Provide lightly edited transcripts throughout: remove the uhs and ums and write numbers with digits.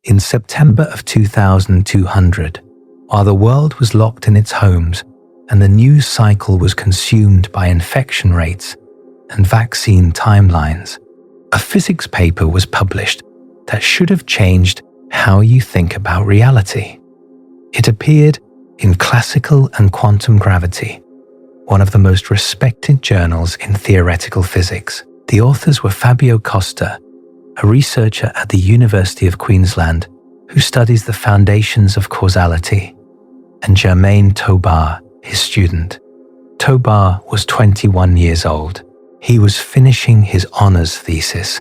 In September of 2200, while the world was locked in its homes and the news cycle was consumed by infection rates and vaccine timelines, a physics paper was published that should have changed how you think about reality. It appeared in Classical and Quantum Gravity, one of the most respected journals in theoretical physics. The authors were Fabio Costa, a researcher at the University of Queensland who studies the foundations of causality, and Germain Tobar, his student. Tobar was 21 years old. He was finishing his honors thesis,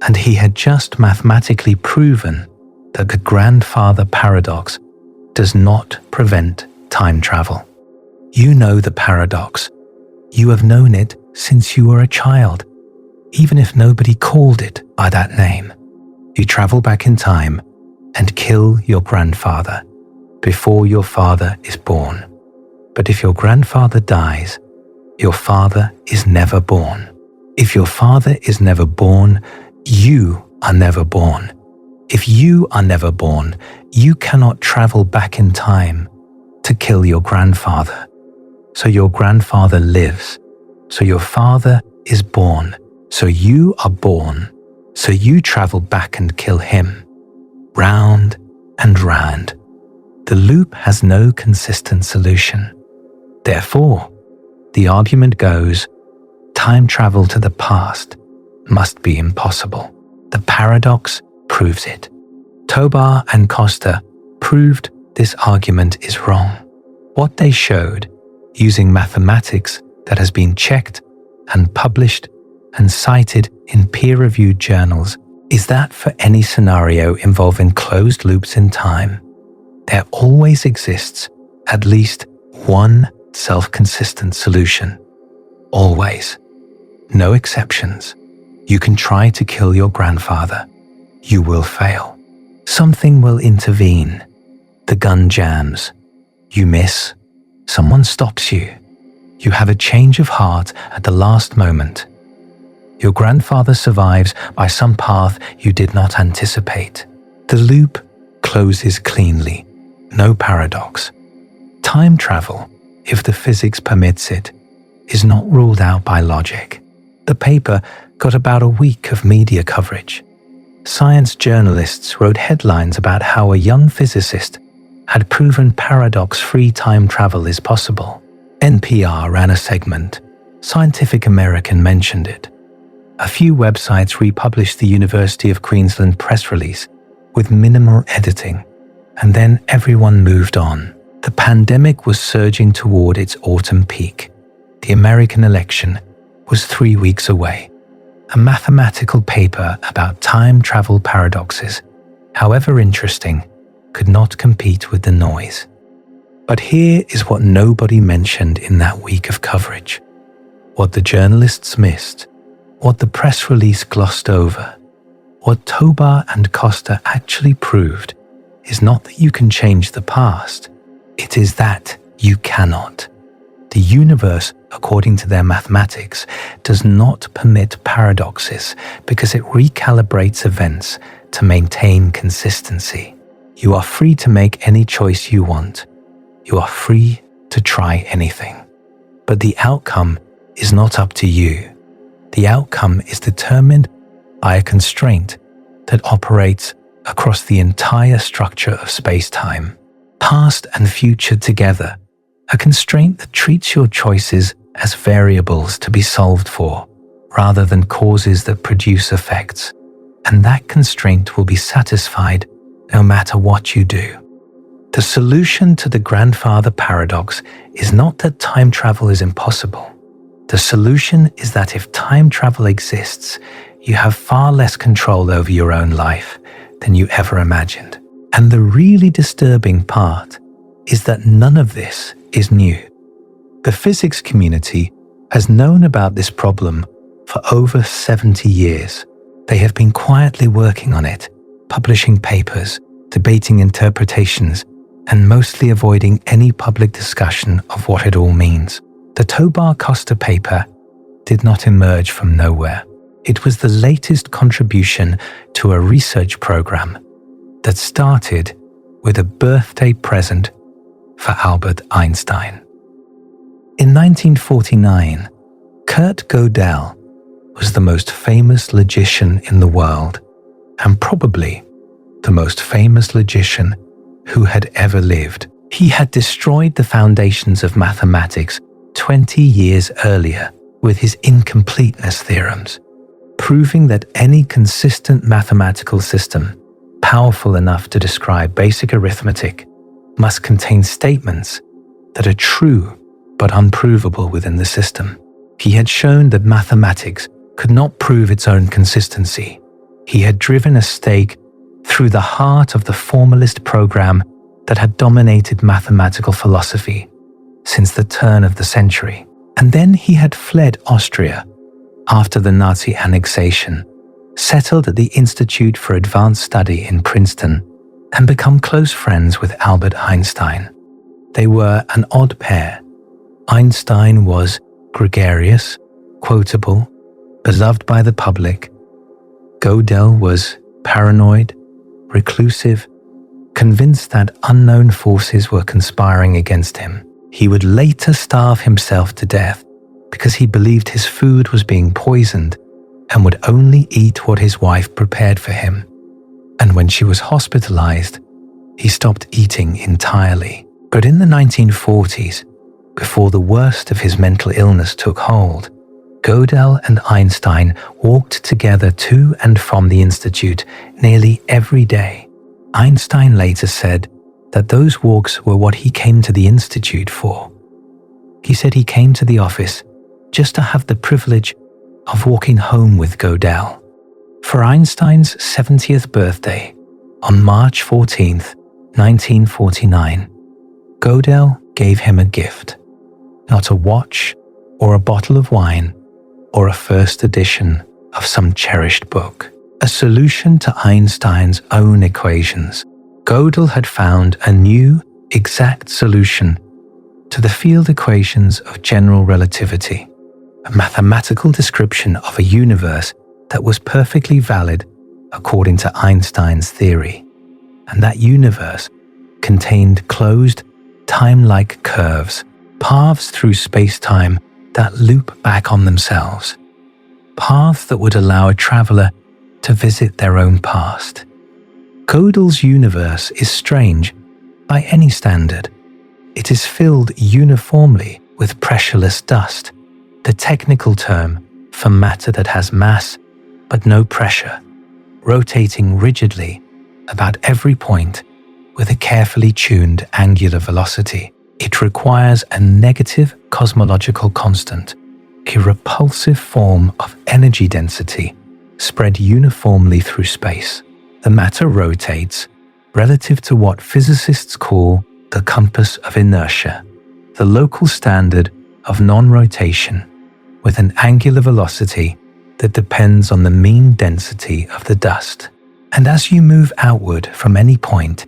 and he had just mathematically proven that the grandfather paradox does not prevent time travel. You know the paradox. You have known it since you were a child, even if nobody called it by that name. You travel back in time and kill your grandfather before your father is born. But if your grandfather dies, your father is never born. If your father is never born, you are never born. If you are never born, you cannot travel back in time to kill your grandfather. So your grandfather lives. So your father is born. So you are born. So you travel back and kill him. Round and round. The loop has no consistent solution. Therefore, the argument goes, time travel to the past must be impossible. The paradox proves it. Tobar and Costa proved this argument is wrong. What they showed, using mathematics that has been checked and published and cited in peer-reviewed journals, is that for any scenario involving closed loops in time, there always exists at least one self-consistent solution. Always. No exceptions. You can try to kill your grandfather. You will fail. Something will intervene. The gun jams. You miss. Someone stops you. You have a change of heart at the last moment. Your grandfather survives by some path you did not anticipate. The loop closes cleanly. No paradox. Time travel, if the physics permits it, is not ruled out by logic. The paper got about a week of media coverage. Science journalists wrote headlines about how a young physicist had proven paradox-free time travel is possible. NPR ran a segment. Scientific American mentioned it. A few websites republished the University of Queensland press release with minimal editing, and then everyone moved on. The pandemic was surging toward its autumn peak. The American election was 3 weeks away. A mathematical paper about time travel paradoxes, however interesting, could not compete with the noise. But here is what nobody mentioned in that week of coverage. What the journalists missed, what the press release glossed over, what Tobar and Costa actually proved is not that you can change the past, it is that you cannot. The universe, according to their mathematics, does not permit paradoxes because it recalibrates events to maintain consistency. You are free to make any choice you want. You are free to try anything. But the outcome is not up to you. The outcome is determined by a constraint that operates across the entire structure of space-time, past and future together, a constraint that treats your choices as variables to be solved for, rather than causes that produce effects, and that constraint will be satisfied no matter what you do. The solution to the grandfather paradox is not that time travel is impossible. The solution is that if time travel exists, you have far less control over your own life than you ever imagined. And the really disturbing part is that none of this is new. The physics community has known about this problem for over 70 years. They have been quietly working on it, publishing papers, debating interpretations, and mostly avoiding any public discussion of what it all means. The Tobar-Costa paper did not emerge from nowhere. It was the latest contribution to a research program that started with a birthday present for Albert Einstein. In 1949, Kurt Gödel was the most famous logician in the world, and probably the most famous logician who had ever lived. He had destroyed the foundations of mathematics 20 years earlier with his incompleteness theorems, proving that any consistent mathematical system powerful enough to describe basic arithmetic must contain statements that are true but unprovable within the system. He had shown that mathematics could not prove its own consistency. He had driven a stake through the heart of the formalist program that had dominated mathematical philosophy since the turn of the century. And then he had fled Austria after the Nazi annexation, settled at the Institute for Advanced Study in Princeton, and become close friends with Albert Einstein. They were an odd pair. Einstein was gregarious, quotable, beloved by the public. Godel was paranoid, reclusive, convinced that unknown forces were conspiring against him. He would later starve himself to death because he believed his food was being poisoned and would only eat what his wife prepared for him. And when she was hospitalized, he stopped eating entirely. But in the 1940s, before the worst of his mental illness took hold, Godel and Einstein walked together to and from the Institute nearly every day. Einstein later said that those walks were what he came to the Institute for. He said he came to the office just to have the privilege of walking home with Godel. For Einstein's 70th birthday, on March 14th, 1949, Godel gave him a gift, not a watch or a bottle of wine or a first edition of some cherished book. A solution to Einstein's own equations. Godel had found a new, exact solution to the field equations of general relativity, a mathematical description of a universe that was perfectly valid according to Einstein's theory. And that universe contained closed, time-like curves, paths through space-time that loop back on themselves, paths that would allow a traveler to visit their own past. Gödel's universe is strange by any standard. It is filled uniformly with pressureless dust, the technical term for matter that has mass but no pressure, rotating rigidly about every point with a carefully tuned angular velocity. It requires a negative cosmological constant, a repulsive form of energy density spread uniformly through space. The matter rotates relative to what physicists call the compass of inertia, the local standard of non-rotation, with an angular velocity that depends on the mean density of the dust. And as you move outward from any point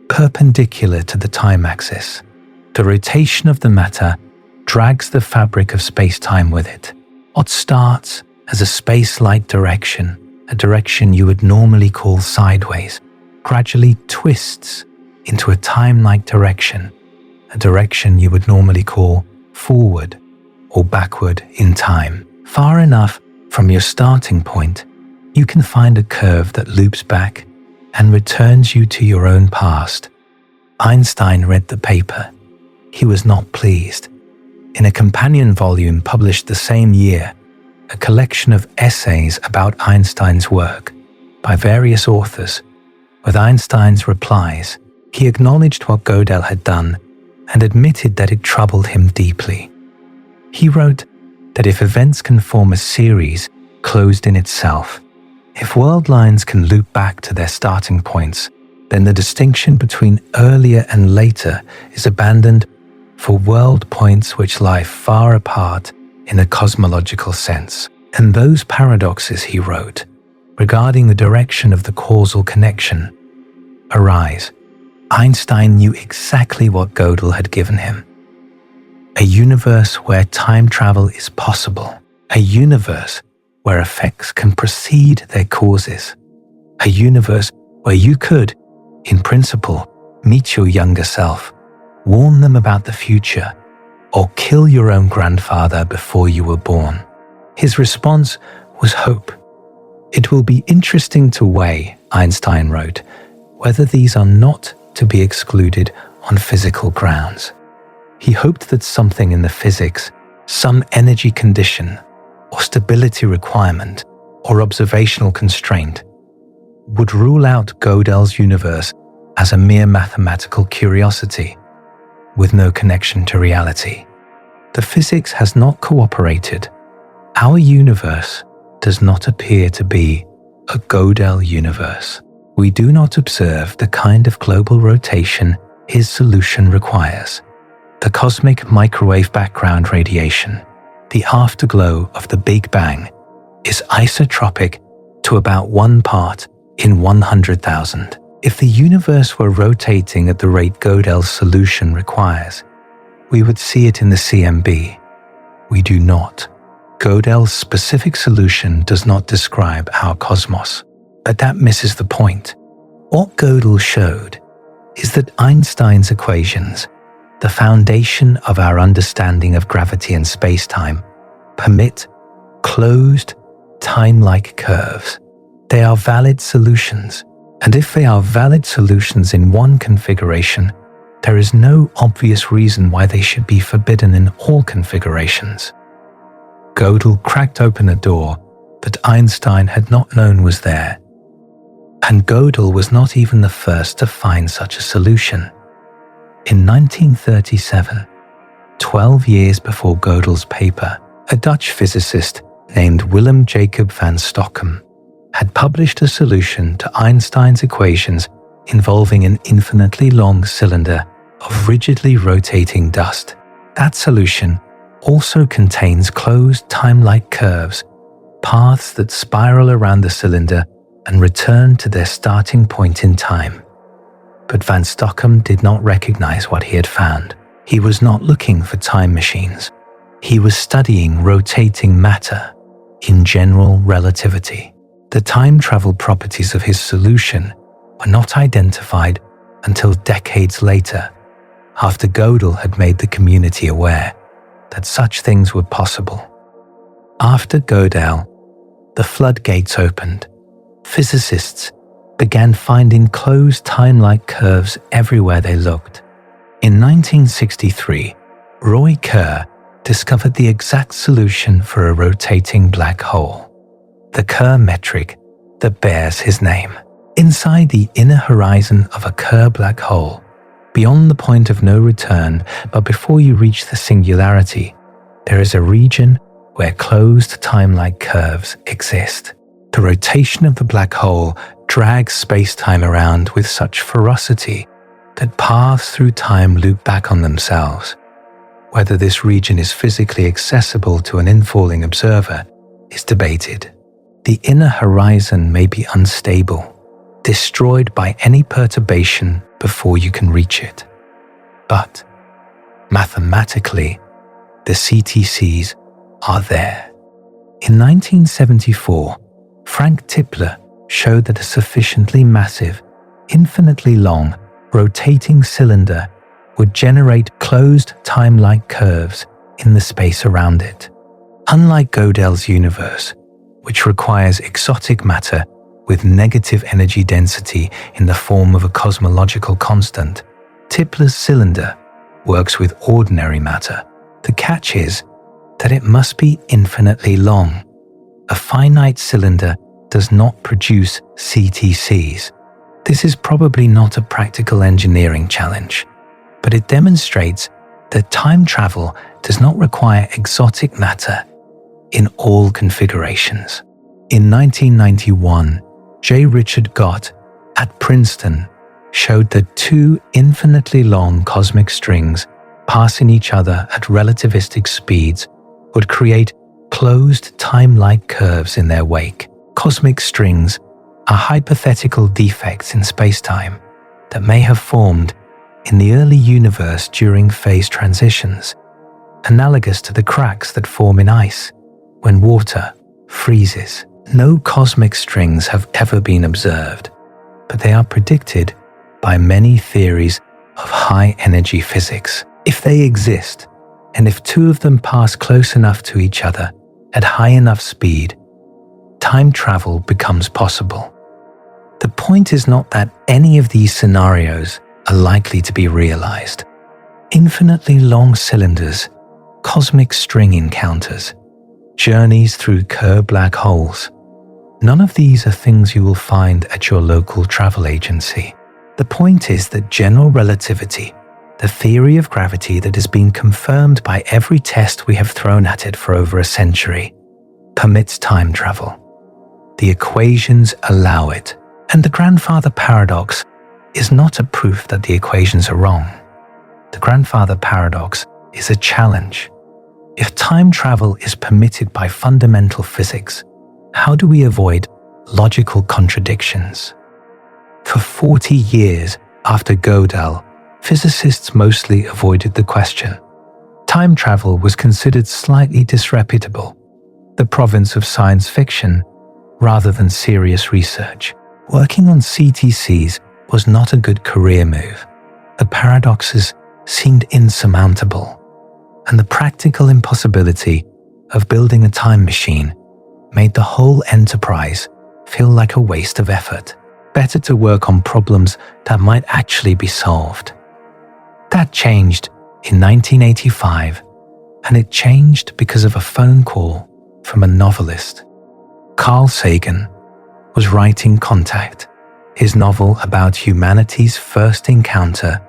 perpendicular to the time axis, the rotation of the matter drags the fabric of space-time with it. What starts as a space-like direction, a direction you would normally call sideways, gradually twists into a time-like direction, a direction you would normally call forward or backward in time. Far enough from your starting point, you can find a curve that loops back and returns you to your own past. Einstein read the paper. He was not pleased. In a companion volume published the same year, a collection of essays about Einstein's work by various authors, with Einstein's replies, he acknowledged what Godel had done and admitted that it troubled him deeply. He wrote that if events can form a series closed in itself, if world lines can loop back to their starting points, then the distinction between earlier and later is abandoned for world points which lie far apart in a cosmological sense. And those paradoxes, he wrote, regarding the direction of the causal connection, arise. Einstein knew exactly what Godel had given him. A universe where time travel is possible. A universe where effects can precede their causes. A universe where you could, In principle, meet your younger self, warn them about the future, or kill your own grandfather before you were born. His response was hope. It will be interesting to weigh, Einstein wrote, whether these are not to be excluded on physical grounds. He hoped that something in the physics, some energy condition, or stability requirement, or observational constraint, would rule out Gödel's universe as a mere mathematical curiosity, with no connection to reality. The physics has not cooperated. Our universe does not appear to be a Gödel universe. We do not observe the kind of global rotation his solution requires. The cosmic microwave background radiation, the afterglow of the Big Bang, is isotropic to about 1 part in 100,000. If the universe were rotating at the rate Gödel's solution requires, we would see it in the CMB. We do not. Gödel's specific solution does not describe our cosmos, but that misses the point. What Gödel showed is that Einstein's equations, the foundation of our understanding of gravity and spacetime, permit closed, time-like curves. They are valid solutions, and if they are valid solutions in one configuration, there is no obvious reason why they should be forbidden in all configurations. Gödel cracked open a door that Einstein had not known was there, and Gödel was not even the first to find such a solution. In 1937, 12 years before Gödel's paper, a Dutch physicist named Willem Jacob van Stockham had published a solution to Einstein's equations involving an infinitely long cylinder of rigidly rotating dust. That solution also contains closed time-like curves, paths that spiral around the cylinder and return to their starting point in time. But van Stockham did not recognize what he had found. He was not looking for time machines. He was studying rotating matter in general relativity. The time travel properties of his solution were not identified until decades later, after Gödel had made the community aware that such things were possible. After Gödel, the floodgates opened. Physicists began finding closed time-like curves everywhere they looked. In 1963, Roy Kerr discovered the exact solution for a rotating black hole, the Kerr metric that bears his name. Inside the inner horizon of a Kerr black hole, beyond the point of no return, but before you reach the singularity, there is a region where closed time-like curves exist. The rotation of the black hole drags space-time around with such ferocity that paths through time loop back on themselves. Whether this region is physically accessible to an infalling observer is debated. The inner horizon may be unstable, destroyed by any perturbation before you can reach it. But mathematically, the CTCs are there. In 1974, Frank Tipler showed that a sufficiently massive, infinitely long, rotating cylinder would generate closed time-like curves in the space around it. Unlike Gödel's universe, which requires exotic matter with negative energy density in the form of a cosmological constant, Tipler's cylinder works with ordinary matter. The catch is that it must be infinitely long. A finite cylinder does not produce CTCs. This is probably not a practical engineering challenge, but it demonstrates that time travel does not require exotic matter in all configurations. In 1991, J. Richard Gott at Princeton showed that two infinitely long cosmic strings passing each other at relativistic speeds would create closed time-like curves in their wake. Cosmic strings are hypothetical defects in spacetime that may have formed in the early universe during phase transitions, analogous to the cracks that form in ice when water freezes. No cosmic strings have ever been observed, but they are predicted by many theories of high-energy physics. If they exist, and if two of them pass close enough to each other at high enough speed, time travel becomes possible. The point is not that any of these scenarios are likely to be realized. Infinitely long cylinders, cosmic string encounters, journeys through Kerr black holes. None of these are things you will find at your local travel agency. The point is that general relativity, the theory of gravity that has been confirmed by every test we have thrown at it for over a century, permits time travel. The equations allow it. And the grandfather paradox is not a proof that the equations are wrong. The grandfather paradox is a challenge. If time travel is permitted by fundamental physics, how do we avoid logical contradictions? For 40 years after Godel, physicists mostly avoided the question. Time travel was considered slightly disreputable, the province of science fiction rather than serious research. Working on CTCs was not a good career move. The paradoxes seemed insurmountable, and the practical impossibility of building a time machine made the whole enterprise feel like a waste of effort. Better to work on problems that might actually be solved. That changed in 1985, and it changed because of a phone call from a novelist. Carl Sagan was writing Contact, his novel about humanity's first encounter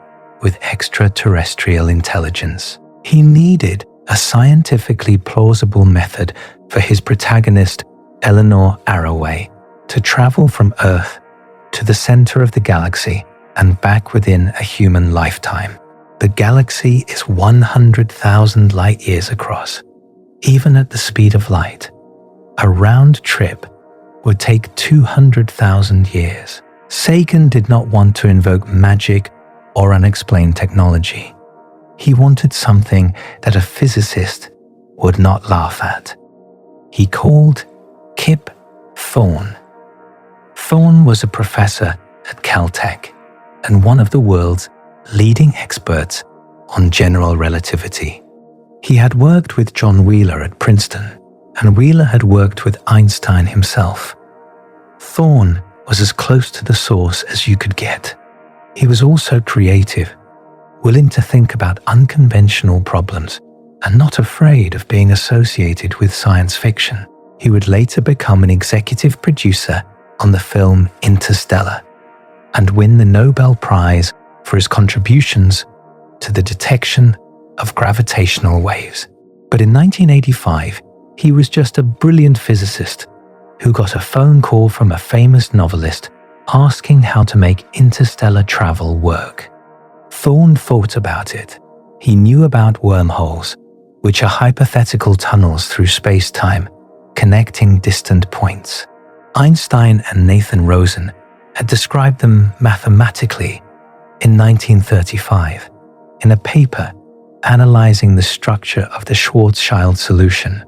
with extraterrestrial intelligence. He needed a scientifically plausible method for his protagonist, Eleanor Arroway, to travel from Earth to the center of the galaxy and back within a human lifetime. The galaxy is 100,000 light years across. Even at the speed of light, a round trip would take 200,000 years. Sagan did not want to invoke magic or unexplained technology. He wanted something that a physicist would not laugh at. He called Kip Thorne. Thorne was a professor at Caltech and one of the world's leading experts on general relativity. He had worked with John Wheeler at Princeton, and Wheeler had worked with Einstein himself. Thorne was as close to the source as you could get. He was also creative, willing to think about unconventional problems, and not afraid of being associated with science fiction. He would later become an executive producer on the film Interstellar and win the Nobel Prize for his contributions to the detection of gravitational waves. But in 1985, he was just a brilliant physicist who got a phone call from a famous novelist asking how to make interstellar travel work. Thorne thought about it. He knew about wormholes, which are hypothetical tunnels through space-time, connecting distant points. Einstein and Nathan Rosen had described them mathematically in 1935 in a paper analyzing the structure of the Schwarzschild solution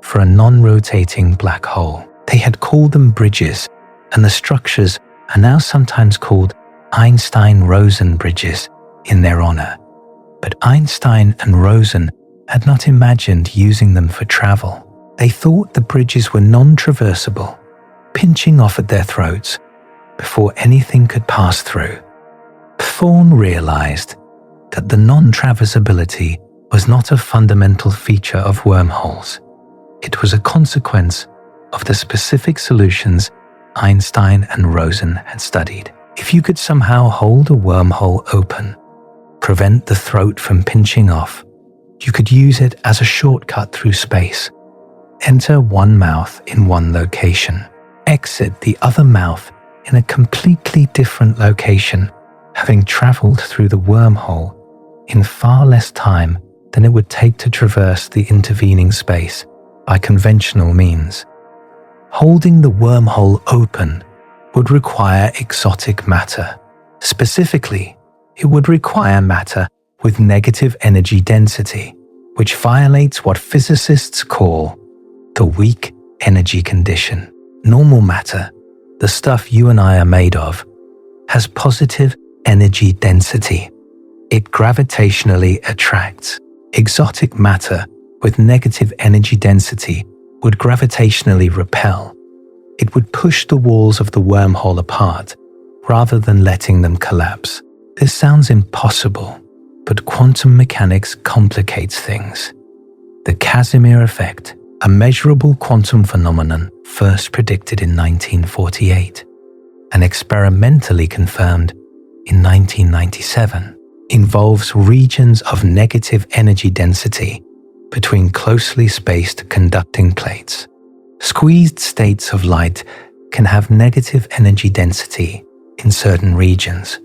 for a non-rotating black hole. They had called them bridges, and the structures are now sometimes called Einstein-Rosen bridges in their honor. But Einstein and Rosen had not imagined using them for travel. They thought the bridges were non-traversable, pinching off at their throats before anything could pass through. Thorne realized that the non-traversability was not a fundamental feature of wormholes. It was a consequence of the specific solutions Einstein and Rosen had studied. If you could somehow hold a wormhole open, prevent the throat from pinching off, you could use it as a shortcut through space. Enter one mouth in one location, exit the other mouth in a completely different location, having traveled through the wormhole in far less time than it would take to traverse the intervening space by conventional means. Holding the wormhole open would require exotic matter. Specifically, it would require matter with negative energy density, which violates what physicists call the weak energy condition. Normal matter, the stuff you and I are made of, has positive energy density. It gravitationally attracts. Exotic matter with negative energy density would gravitationally repel. It would push the walls of the wormhole apart rather than letting them collapse. This sounds impossible, but quantum mechanics complicates things. The Casimir effect, a measurable quantum phenomenon first predicted in 1948 and experimentally confirmed in 1997, involves regions of negative energy density between closely spaced conducting plates. Squeezed states of light can have negative energy density in certain regions.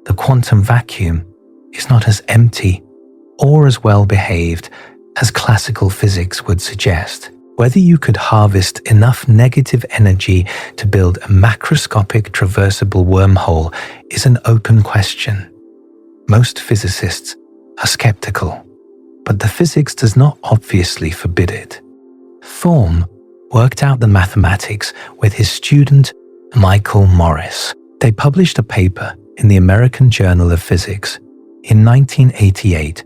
The quantum vacuum is not as empty or as well behaved as classical physics would suggest. Whether you could harvest enough negative energy to build a macroscopic traversable wormhole is an open question. Most physicists are skeptical, but the physics does not obviously forbid it. Thorne worked out the mathematics with his student Michael Morris. They published a paper in the American Journal of Physics in 1988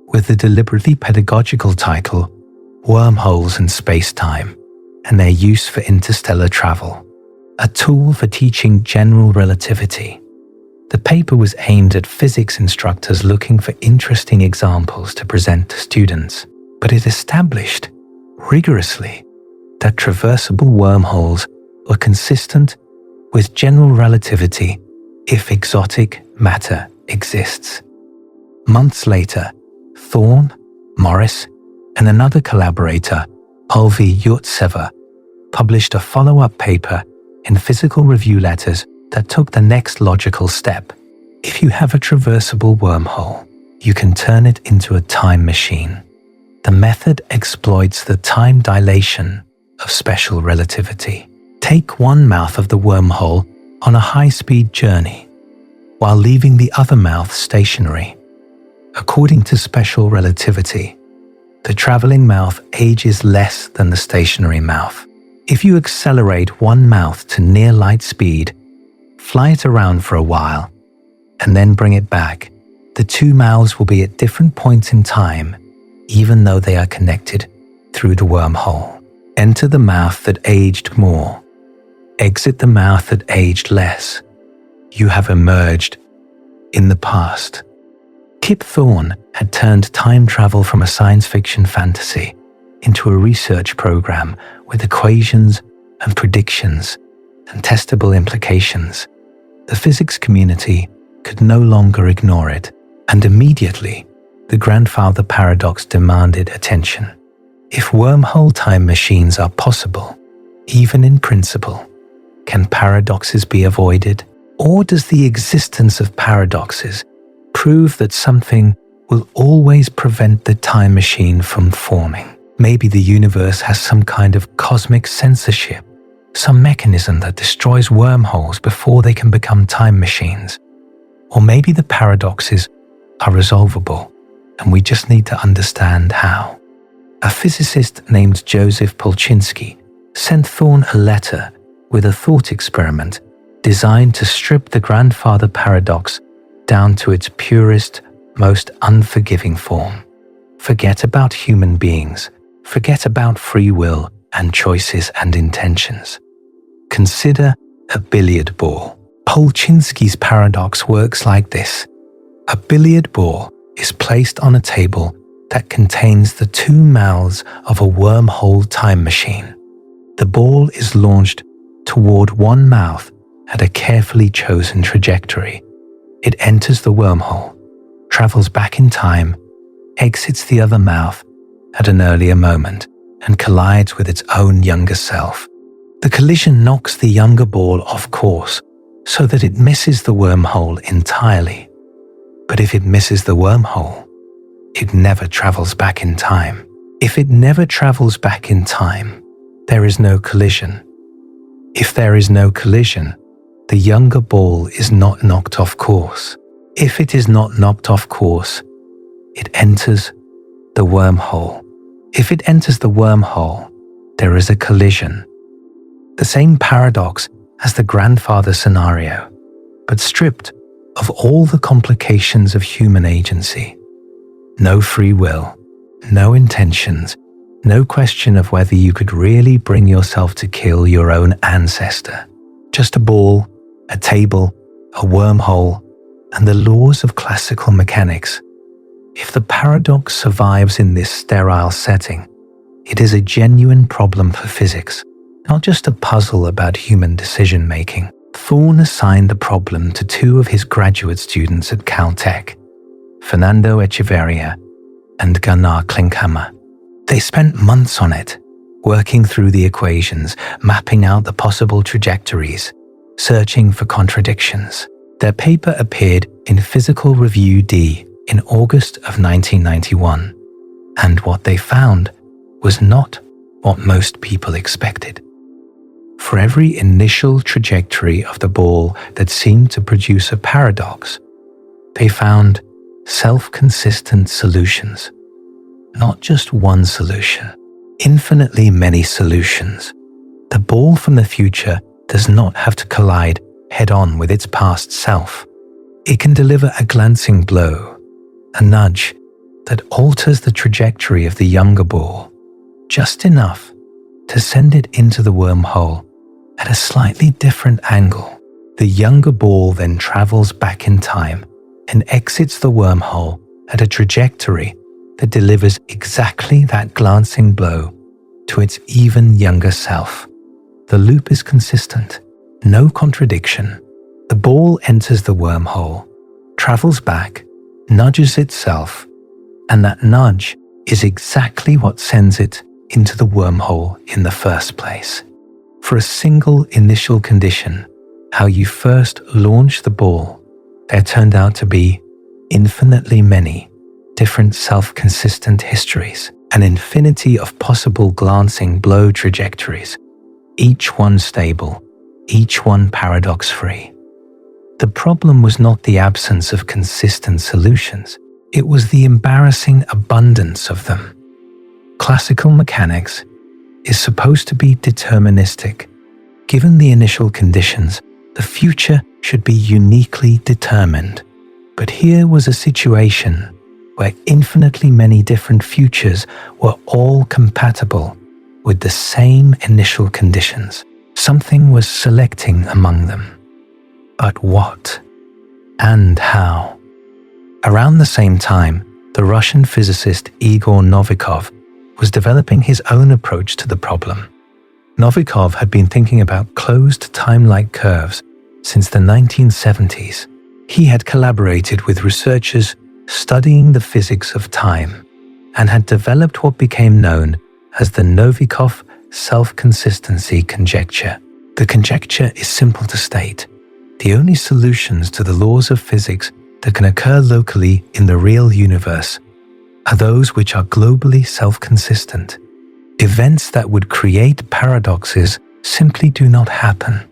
with the deliberately pedagogical title Wormholes in Spacetime and their use for interstellar travel, a tool for teaching general relativity. The paper was aimed at physics instructors looking for interesting examples to present to students, but it established rigorously that traversable wormholes were consistent with general relativity if exotic matter exists. Months later, Thorne, Morris, and another collaborator, Pulvi Yurtsever, published a follow-up paper in Physical Review Letters that took the next logical step. If you have a traversable wormhole, you can turn it into a time machine. The method exploits the time dilation of special relativity. Take one mouth of the wormhole on a high-speed journey, while leaving the other mouth stationary. According to special relativity, the traveling mouth ages less than the stationary mouth. If you accelerate one mouth to near light speed, fly it around for a while, and then bring it back, the two mouths will be at different points in time, even though they are connected through the wormhole. Enter the mouth that aged more. Exit the mouth that aged less. You have emerged in the past. Kip Thorne had turned time travel from a science fiction fantasy into a research program with equations and predictions and testable implications. The physics community could no longer ignore it, and immediately the grandfather paradox demanded attention. If wormhole time machines are possible, even in principle, can paradoxes be avoided? Or does the existence of paradoxes prove that something will always prevent the time machine from forming? Maybe the universe has some kind of cosmic censorship, some mechanism that destroys wormholes before they can become time machines. Or maybe the paradoxes are resolvable and we just need to understand how. A physicist named Joseph Polchinski sent Thorne a letter with a thought experiment designed to strip the grandfather paradox down to its purest, most unforgiving form. Forget about human beings. Forget about free will and choices and intentions. Consider a billiard ball. Polchinski's paradox works like this. A billiard ball is placed on a table that contains the two mouths of a wormhole time machine. The ball is launched toward one mouth at a carefully chosen trajectory. It enters the wormhole, travels back in time, exits the other mouth at an earlier moment, and collides with its own younger self. The collision knocks the younger ball off course so that it misses the wormhole entirely. But if it misses the wormhole, it never travels back in time. If it never travels back in time, there is no collision. If there is no collision, the younger ball is not knocked off course. If it is not knocked off course, it enters the wormhole. If it enters the wormhole, there is a collision. The same paradox as the grandfather scenario, but stripped Of all the complications of human agency, no free will, no intentions, no question of whether you could really bring yourself to kill your own ancestor. Just a ball, a table, a wormhole, and the laws of classical mechanics. If the paradox survives in this sterile setting, it is a genuine problem for physics, not just a puzzle about human decision-making. Thorne assigned the problem to two of his graduate students at Caltech, Fernando Echeverria and Germain Klinkhammer. They spent months on it, working through the equations, mapping out the possible trajectories, searching for contradictions. Their paper appeared in Physical Review D in August of 1991, and what they found was not what most people expected. For every initial trajectory of the ball that seemed to produce a paradox, they found self-consistent solutions. Not just one solution, infinitely many solutions. The ball from the future does not have to collide head-on with its past self. It can deliver a glancing blow, a nudge that alters the trajectory of the younger ball, just enough to send it into the wormhole at a slightly different angle. The younger ball then travels back in time and exits the wormhole at a trajectory that delivers exactly that glancing blow to its even younger self. The loop is consistent, no contradiction. The ball enters the wormhole, travels back, nudges itself, and that nudge is exactly what sends it into the wormhole in the first place. For a single initial condition, how you first launched the ball, there turned out to be infinitely many different self-consistent histories, an infinity of possible glancing blow trajectories, each one stable, each one paradox-free. The problem was not the absence of consistent solutions, it was the embarrassing abundance of them. Classical mechanics is supposed to be deterministic. Given the initial conditions, the future should be uniquely determined. But here was a situation where infinitely many different futures were all compatible with the same initial conditions. Something was selecting among them. But what? And how? Around the same time, the Russian physicist Igor Novikov was developing his own approach to the problem. Novikov had been thinking about closed time-like curves since the 1970s. He had collaborated with researchers studying the physics of time and had developed what became known as the Novikov self-consistency conjecture. The conjecture is simple to state. The only solutions to the laws of physics that can occur locally in the real universe are those which are globally self-consistent. Events that would create paradoxes simply do not happen.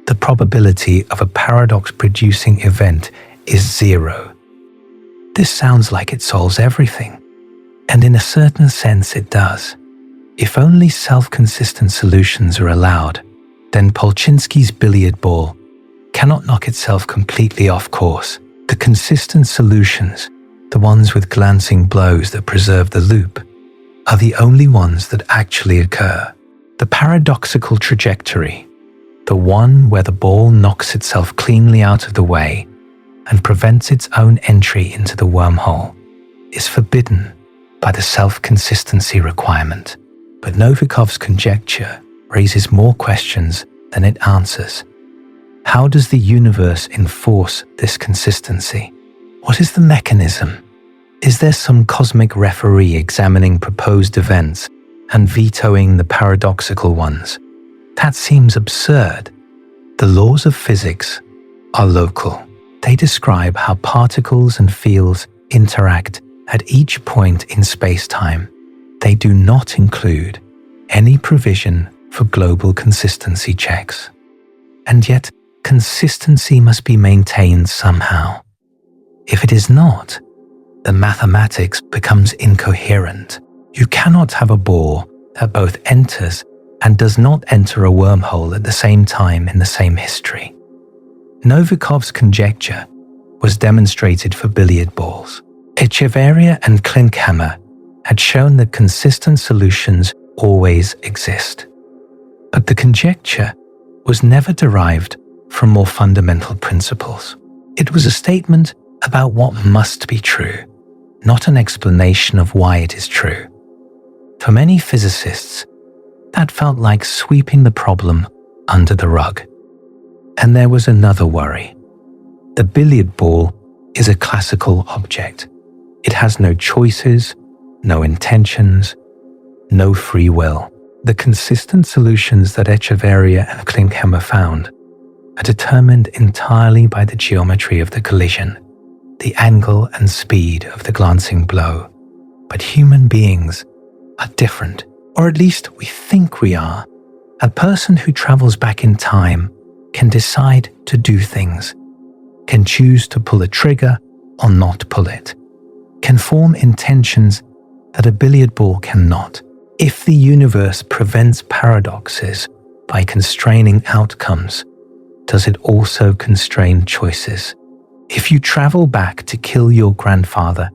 The probability of a paradox-producing event is zero. This sounds like it solves everything, and in a certain sense it does. If only self-consistent solutions are allowed, then Polchinski's billiard ball cannot knock itself completely off course. The consistent solutions, the ones with glancing blows that preserve the loop, are the only ones that actually occur. The paradoxical trajectory, the one where the ball knocks itself cleanly out of the way and prevents its own entry into the wormhole, is forbidden by the self-consistency requirement. But Novikov's conjecture raises more questions than it answers. How does the universe enforce this consistency? What is the mechanism? Is there some cosmic referee examining proposed events and vetoing the paradoxical ones? That seems absurd. The laws of physics are local. They describe how particles and fields interact at each point in space-time. They do not include any provision for global consistency checks. And yet, consistency must be maintained somehow. If it is not, the mathematics becomes incoherent. You cannot have a ball that both enters and does not enter a wormhole at the same time in the same history. Novikov's conjecture was demonstrated for billiard balls. Echeverria and Klinkhammer had shown that consistent solutions always exist. But the conjecture was never derived from more fundamental principles. It was a statement about what must be true, not an explanation of why it is true. For many physicists, that felt like sweeping the problem under the rug. And there was another worry. The billiard ball is a classical object. It has no choices, no intentions, no free will. The consistent solutions that Echeverria and Klinkhammer found are determined entirely by the geometry of the collision, the angle and speed of the glancing blow. But human beings are different, or at least we think we are. A person who travels back in time can decide to do things, can choose to pull a trigger or not pull it, can form intentions that a billiard ball cannot. If the universe prevents paradoxes by constraining outcomes, does it also constrain choices? If you travel back to kill your grandfather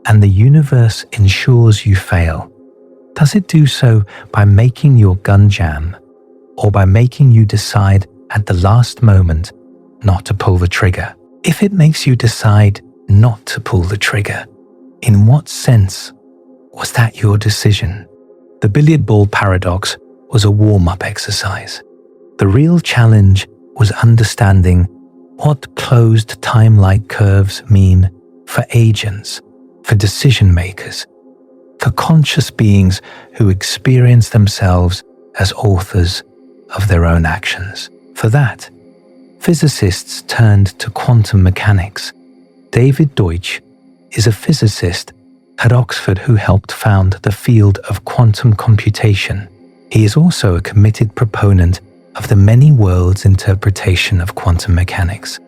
and the universe ensures you fail, does it do so by making your gun jam or by making you decide at the last moment not to pull the trigger? If it makes you decide not to pull the trigger, in what sense was that your decision? The billiard ball paradox was a warm-up exercise. The real challenge was understanding what closed time-like curves mean for agents, for decision-makers, for conscious beings who experience themselves as authors of their own actions. For that, physicists turned to quantum mechanics. David Deutsch is a physicist at Oxford who helped found the field of quantum computation. He is also a committed proponent of the many worlds interpretation of quantum mechanics,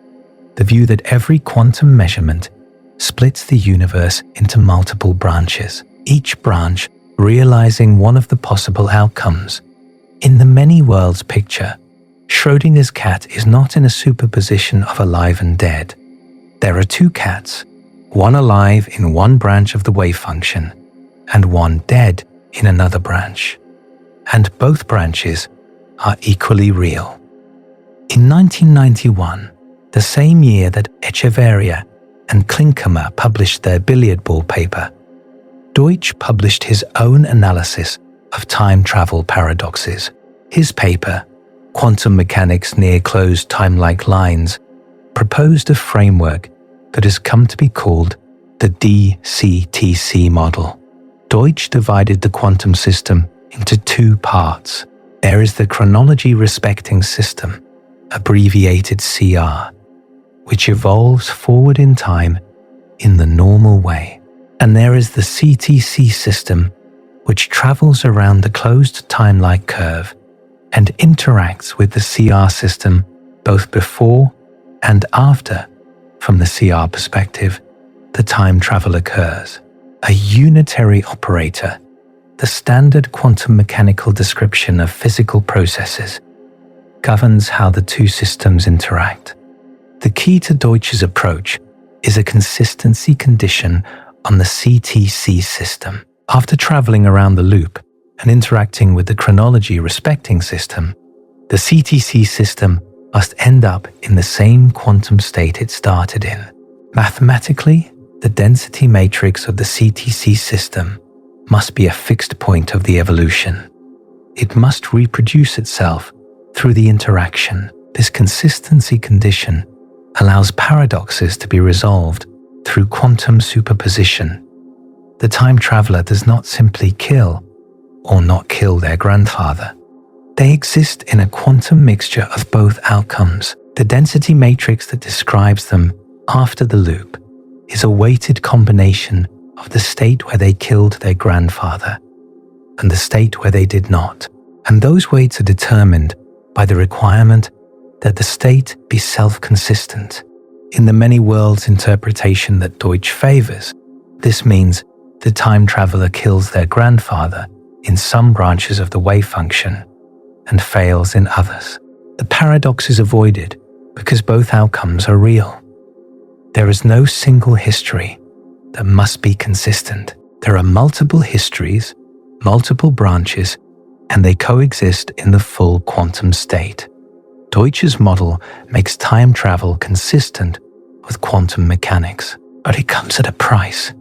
the view that every quantum measurement splits the universe into multiple branches, each branch realizing one of the possible outcomes. In the many worlds picture, Schrödinger's cat is not in a superposition of alive and dead. There are two cats, one alive in one branch of the wave function and one dead in another branch, and both branches are equally real. In 1991, the same year that Echeverria and Klinkhammer published their billiard ball paper, Deutsch published his own analysis of time travel paradoxes. His paper, Quantum Mechanics Near Closed Timelike Lines, proposed a framework that has come to be called the DCTC model. Deutsch divided the quantum system into two parts. There is the chronology respecting system, abbreviated CR, which evolves forward in time in the normal way. And there is the CTC system, which travels around the closed time-like curve and interacts with the CR system both before and after. From the CR perspective, the time travel occurs. A unitary operator, the standard quantum mechanical description of physical processes, governs how the two systems interact. The key to Deutsch's approach is a consistency condition on the CTC system. After traveling around the loop and interacting with the chronology respecting system, the CTC system must end up in the same quantum state it started in. Mathematically, the density matrix of the CTC system must be a fixed point of the evolution. It must reproduce itself through the interaction. This consistency condition allows paradoxes to be resolved through quantum superposition. The time traveler does not simply kill or not kill their grandfather. They exist in a quantum mixture of both outcomes. The density matrix that describes them after the loop is a weighted combination of the state where they killed their grandfather and the state where they did not. And those weights are determined by the requirement that the state be self-consistent. In the many worlds interpretation that Deutsch favors, this means the time traveler kills their grandfather in some branches of the wave function and fails in others. The paradox is avoided because both outcomes are real. There is no single history that must be consistent. There are multiple histories, multiple branches, and they coexist in the full quantum state. Deutsch's model makes time travel consistent with quantum mechanics, but it comes at a price.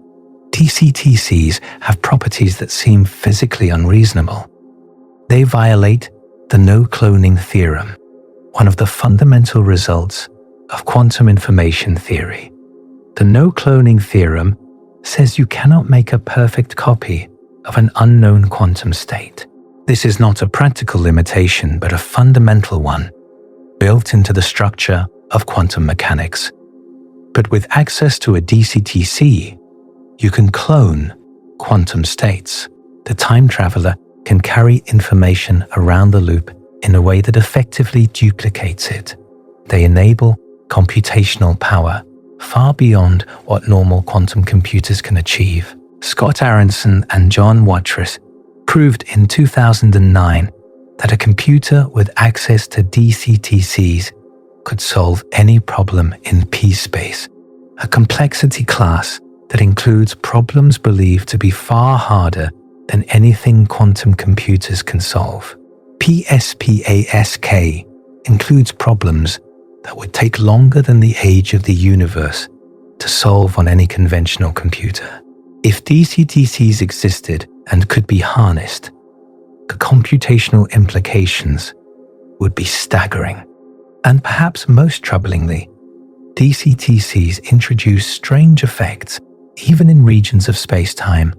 DCTCs have properties that seem physically unreasonable. They violate the no-cloning theorem, one of the fundamental results of quantum information theory. The no-cloning theorem says you cannot make a perfect copy of an unknown quantum state. This is not a practical limitation, but a fundamental one, built into the structure of quantum mechanics. But with access to a DCTC, you can clone quantum states. The time traveler can carry information around the loop in a way that effectively duplicates it. They enable computational power far beyond what normal quantum computers can achieve. Scott Aronson and John Watrous proved in 2009 that a computer with access to DCTCs could solve any problem in p-space, a complexity class that includes problems believed to be far harder than anything quantum computers can solve. PSPASK includes problems that would take longer than the age of the universe to solve on any conventional computer. If DCTCs existed and could be harnessed, the computational implications would be staggering. And perhaps most troublingly, DCTCs introduce strange effects even in regions of space-time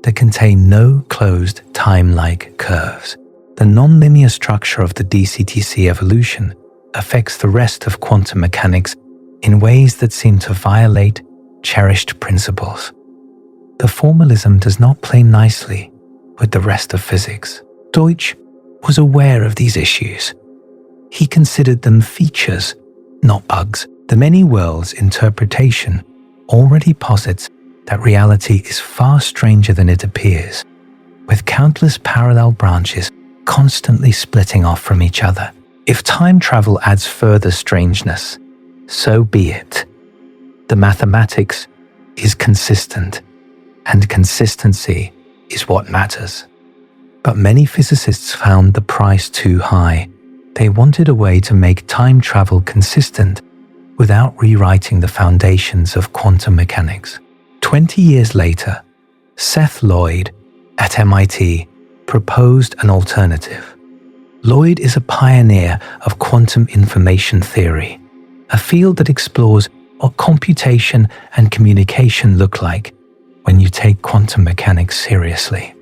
that contain no closed time-like curves. The nonlinear structure of the DCTC evolution affects the rest of quantum mechanics in ways that seem to violate cherished principles. The formalism does not play nicely with the rest of physics. Deutsch was aware of these issues. He considered them features, not bugs. The many worlds interpretation already posits that reality is far stranger than it appears, with countless parallel branches constantly splitting off from each other. If time travel adds further strangeness, so be it. The mathematics is consistent, and consistency is what matters. But many physicists found the price too high. They wanted a way to make time travel consistent without rewriting the foundations of quantum mechanics. 20 years later, Seth Lloyd at MIT proposed an alternative. Lloyd is a pioneer of quantum information theory, a field that explores what computation and communication look like when you take quantum mechanics seriously.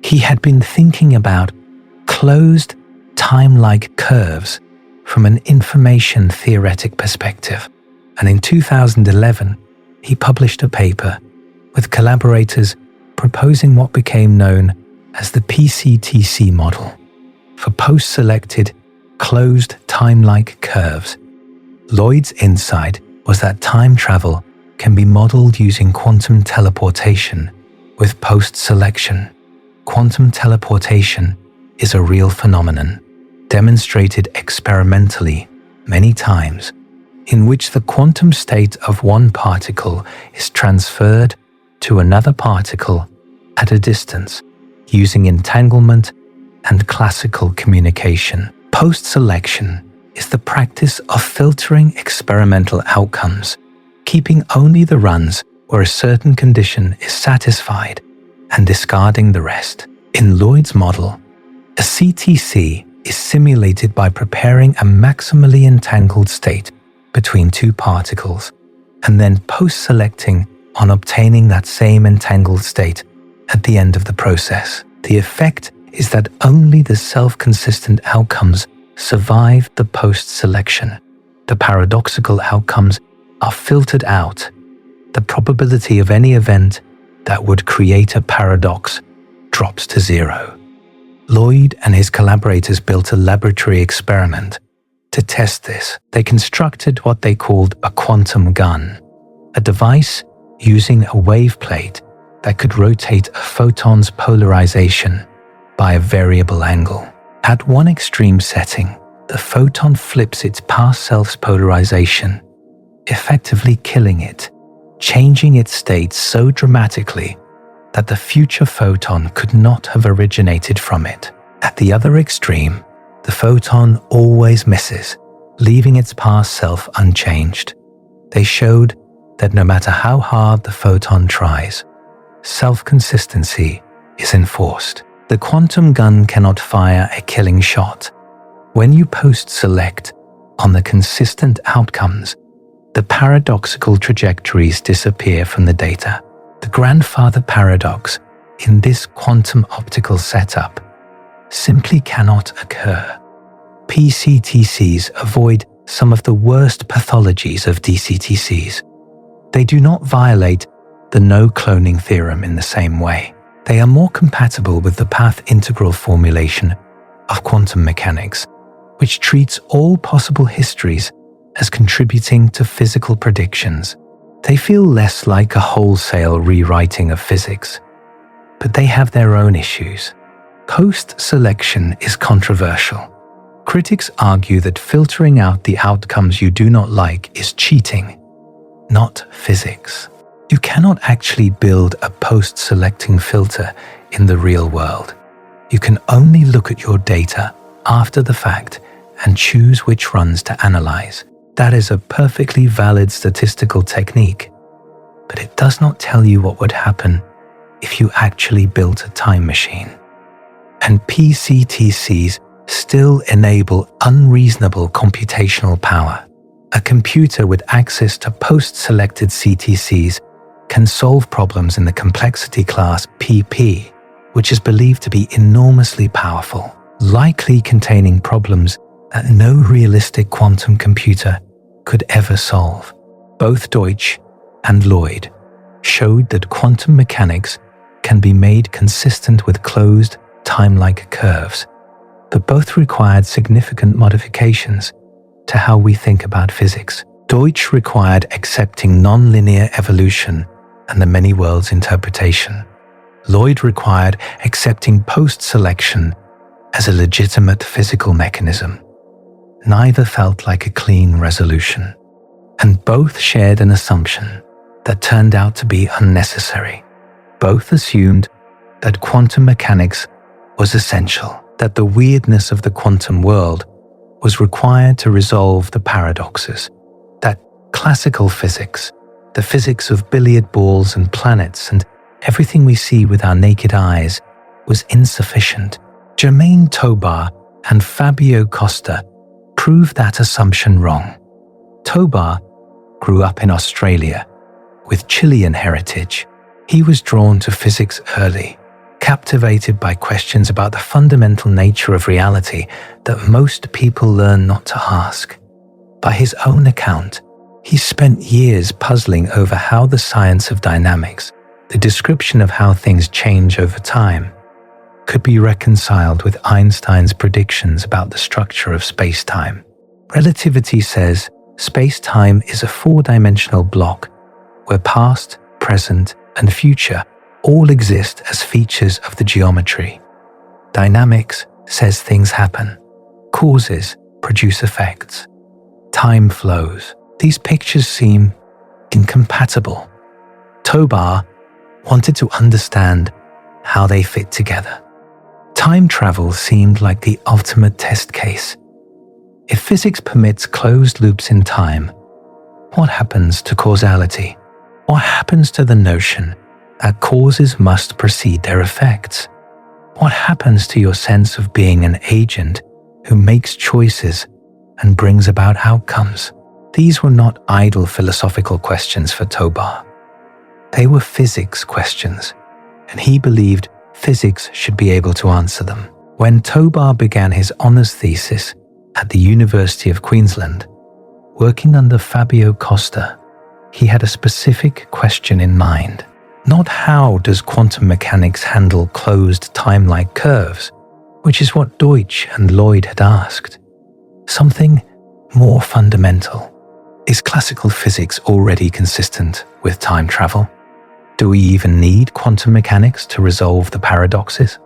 He had been thinking about closed, time-like curves from an information theoretic perspective, and in 2011, he published a paper with collaborators proposing what became known as the PCTC model for post-selected, closed, time-like curves. Lloyd's insight was that time travel can be modeled using quantum teleportation with post-selection. Quantum teleportation is a real phenomenon, demonstrated experimentally many times, in which the quantum state of one particle is transferred to another particle at a distance using entanglement and classical communication. Post-selection is the practice of filtering experimental outcomes, keeping only the runs where a certain condition is satisfied and discarding the rest. In Lloyd's model, a CTC is simulated by preparing a maximally entangled state between two particles and then post-selecting on obtaining that same entangled state at the end of the process. The effect is that only the self-consistent outcomes survive the post-selection. The paradoxical outcomes are filtered out. The probability of any event that would create a paradox drops to zero. Lloyd and his collaborators built a laboratory experiment to test this. They constructed what they called a quantum gun, a device using a wave plate that could rotate a photon's polarization by a variable angle. At one extreme setting, the photon flips its past self's polarization effectively killing it, changing its state so dramatically that the future photon could not have originated from it. At the other extreme, the photon always misses, leaving its past self unchanged. They showed that no matter how hard the photon tries, self-consistency is enforced. The quantum gun cannot fire a killing shot. When you post-select on the consistent outcomes, the paradoxical trajectories disappear from the data. The grandfather paradox in this quantum optical setup simply cannot occur. PCTCs avoid some of the worst pathologies of DCTCs. They do not violate the no-cloning theorem in the same way. They are more compatible with the path integral formulation of quantum mechanics, which treats all possible histories as contributing to physical predictions. They feel less like a wholesale rewriting of physics, but they have their own issues. Post-selection is controversial. Critics argue that filtering out the outcomes you do not like is cheating, not physics. You cannot actually build a post-selecting filter in the real world. You can only look at your data after the fact and choose which runs to analyze. That is a perfectly valid statistical technique, but it does not tell you what would happen if you actually built a time machine. And PCTCs still enable unreasonable computational power. A computer with access to post-selected CTCs can solve problems in the complexity class PP, which is believed to be enormously powerful, likely containing problems that no realistic quantum computer could ever solve. Both Deutsch and Lloyd showed that quantum mechanics can be made consistent with closed, timelike curves, but both required significant modifications to how we think about physics. Deutsch required accepting nonlinear evolution and the many worlds interpretation. Lloyd required accepting post-selection as a legitimate physical mechanism. Neither felt like a clean resolution, and both shared an assumption that turned out to be unnecessary. Both assumed that quantum mechanics was essential, that the weirdness of the quantum world was required to resolve the paradoxes, that classical physics, the physics of billiard balls and planets and everything we see with our naked eyes, was insufficient. Germain Tobar and Fabio Costa proved that assumption wrong. Tobar grew up in Australia with Chilean heritage. He was drawn to physics early, captivated by questions about the fundamental nature of reality that most people learn not to ask. By his own account, he spent years puzzling over how the science of dynamics, the description of how things change over time, could be reconciled with Einstein's predictions about the structure of spacetime. Relativity says spacetime is a four-dimensional block where past, present, and future all exist as features of the geometry. Dynamics says things happen. Causes produce effects. Time flows. These pictures seem incompatible. Tobar wanted to understand how they fit together. Time travel seemed like the ultimate test case. If physics permits closed loops in time, what happens to causality? What happens to the notion that causes must precede their effects? What happens to your sense of being an agent who makes choices and brings about outcomes? These were not idle philosophical questions for Tobar. They were physics questions, and he believed physics should be able to answer them. When Tobar began his honours thesis at the University of Queensland, working under Fabio Costa, he had a specific question in mind. Not how does quantum mechanics handle closed timelike curves, which is what Deutsch and Lloyd had asked. Something more fundamental. Is classical physics already consistent with time travel? Do we even need quantum mechanics to resolve the paradoxes?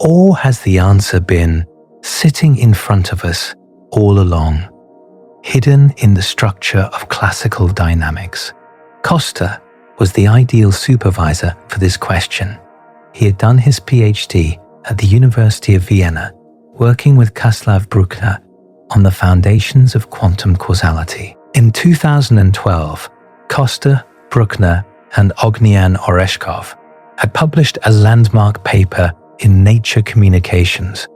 Or has the answer been sitting in front of us all along, hidden in the structure of classical dynamics. Costa was the ideal supervisor for this question. He had done his PhD at the University of Vienna, working with Čáslav Bruckner on the foundations of quantum causality. In 2012, Costa, Bruckner, and Ognian Oreshkov had published a landmark paper in Nature Communications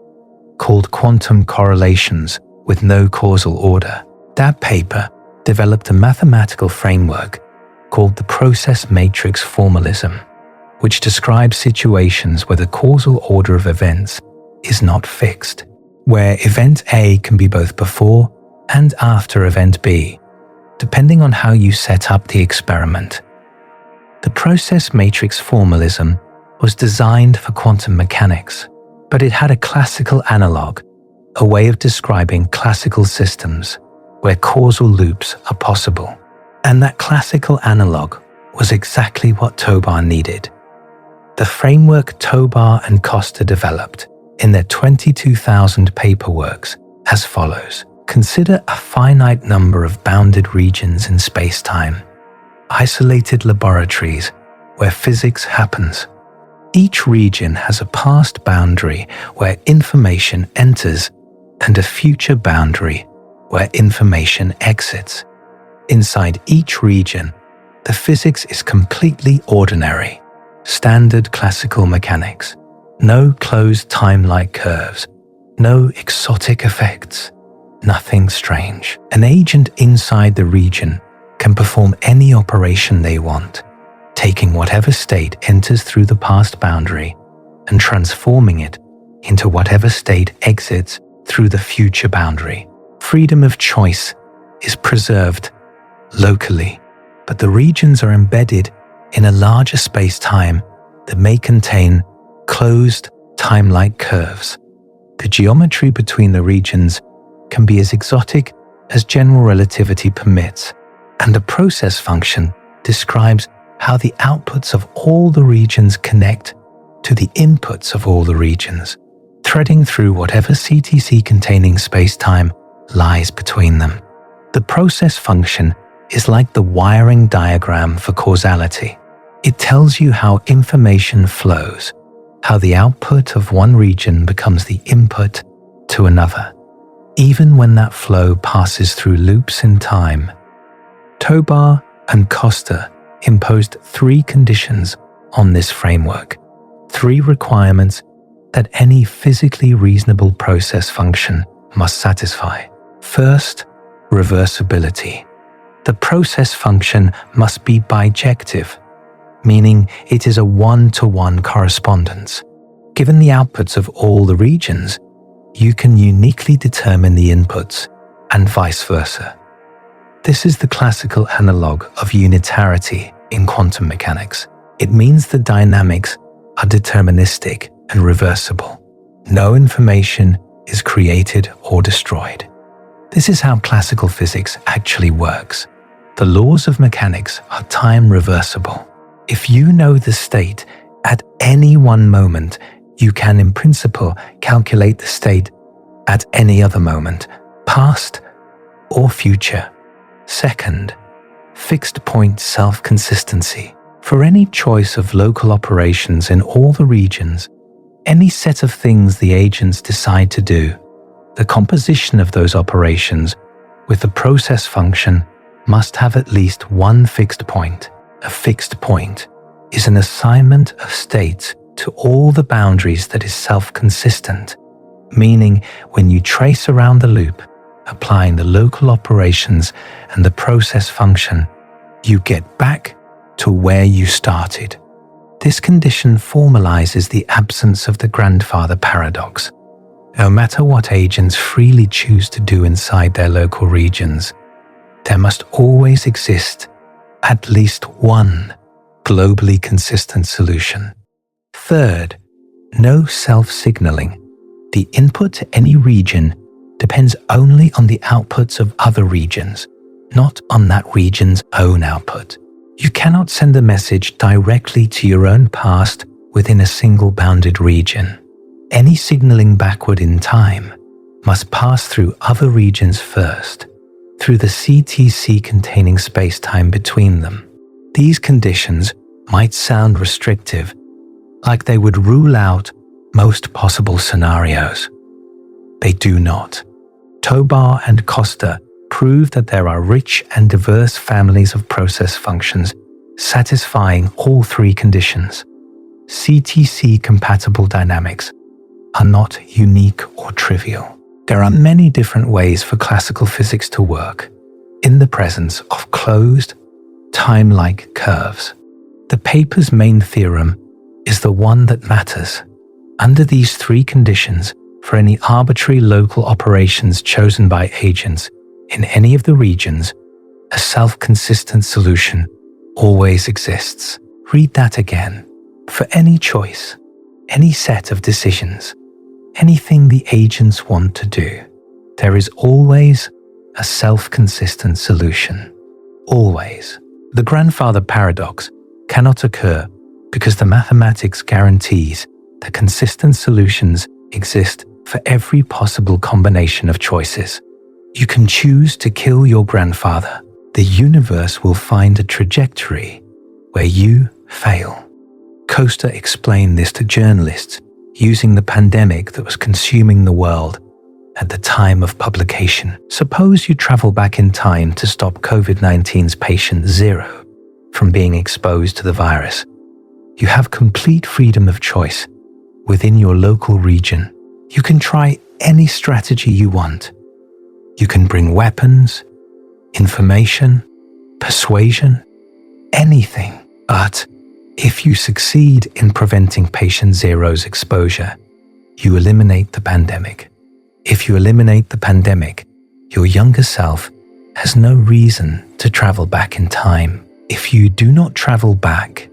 called Quantum Correlations with No Causal Order. That paper developed a mathematical framework called the process matrix formalism, which describes situations where the causal order of events is not fixed, where event A can be both before and after event B, depending on how you set up the experiment. The process matrix formalism was designed for quantum mechanics, but it had a classical analog, a way of describing classical systems where causal loops are possible. And that classical analog was exactly what Tobar needed. The framework Tobar and Costa developed in their 22,000 paperworks as follows. Consider a finite number of bounded regions in space-time, isolated laboratories where physics happens. Each region has a past boundary where information enters and a future boundary where information exits. Inside each region, the physics is completely ordinary, standard classical mechanics. No closed time-like curves, no exotic effects, nothing strange. An agent inside the region can perform any operation they want, taking whatever state enters through the past boundary and transforming it into whatever state exits through the future boundary. Freedom of choice is preserved locally, but the regions are embedded in a larger space-time that may contain closed time-like curves. The geometry between the regions can be as exotic as general relativity permits, and the process function describes how the outputs of all the regions connect to the inputs of all the regions, threading through whatever CTC containing space-time lies between them. The process function is like the wiring diagram for causality. It tells you how information flows, how the output of one region becomes the input to another, even when that flow passes through loops in time. Tobar and Costa imposed 3 conditions on this framework, 3 requirements that any physically reasonable process function must satisfy. First, reversibility. The process function must be bijective, meaning it is a one-to-one correspondence. Given the outputs of all the regions, you can uniquely determine the inputs, and vice versa. This is the classical analog of unitarity in quantum mechanics. It means the dynamics are deterministic and reversible. No information is created or destroyed. This is how classical physics actually works. The laws of mechanics are time reversible. If you know the state at any one moment, you can in principle calculate the state at any other moment, past or future. Second, fixed point self-consistency. For any choice of local operations in all the regions, any set of things the agents decide to do, the composition of those operations with the process function must have at least one fixed point. A fixed point is an assignment of states to all the boundaries that is self-consistent, meaning when you trace around the loop, applying the local operations and the process function, you get back to where you started. This condition formalizes the absence of the grandfather paradox. No matter what agents freely choose to do inside their local regions, there must always exist at least one globally consistent solution. Third, no self-signaling. The input to any region depends only on the outputs of other regions, not on that region's own output. You cannot send a message directly to your own past within a single bounded region. Any signaling backward in time must pass through other regions first. through the CTC containing spacetime between them. These conditions might sound restrictive, like they would rule out most possible scenarios. They do not. Tobar and Costa prove that there are rich and diverse families of process functions satisfying all three conditions. CTC-compatible dynamics are not unique or trivial. There are many different ways for classical physics to work in the presence of closed, time-like curves. The paper's main theorem is the one that matters. Under these three conditions, for any arbitrary local operations chosen by agents in any of the regions, a self-consistent solution always exists. Read that again. For any choice, any set of decisions, anything the agents want to do, there is always a self-consistent solution. Always. The grandfather paradox cannot occur because the mathematics guarantees that consistent solutions exist for every possible combination of choices. You can choose to kill your grandfather. The universe will find a trajectory where you fail. Costa explained this to journalists using the pandemic that was consuming the world at the time of publication. Suppose you travel back in time to stop COVID-19's patient 0 from being exposed to the virus. You have complete freedom of choice within your local region. You can try any strategy you want. You can bring weapons, information, persuasion, anything. But if you succeed in preventing patient 0's exposure, you eliminate the pandemic. If you eliminate the pandemic, your younger self has no reason to travel back in time. If you do not travel back,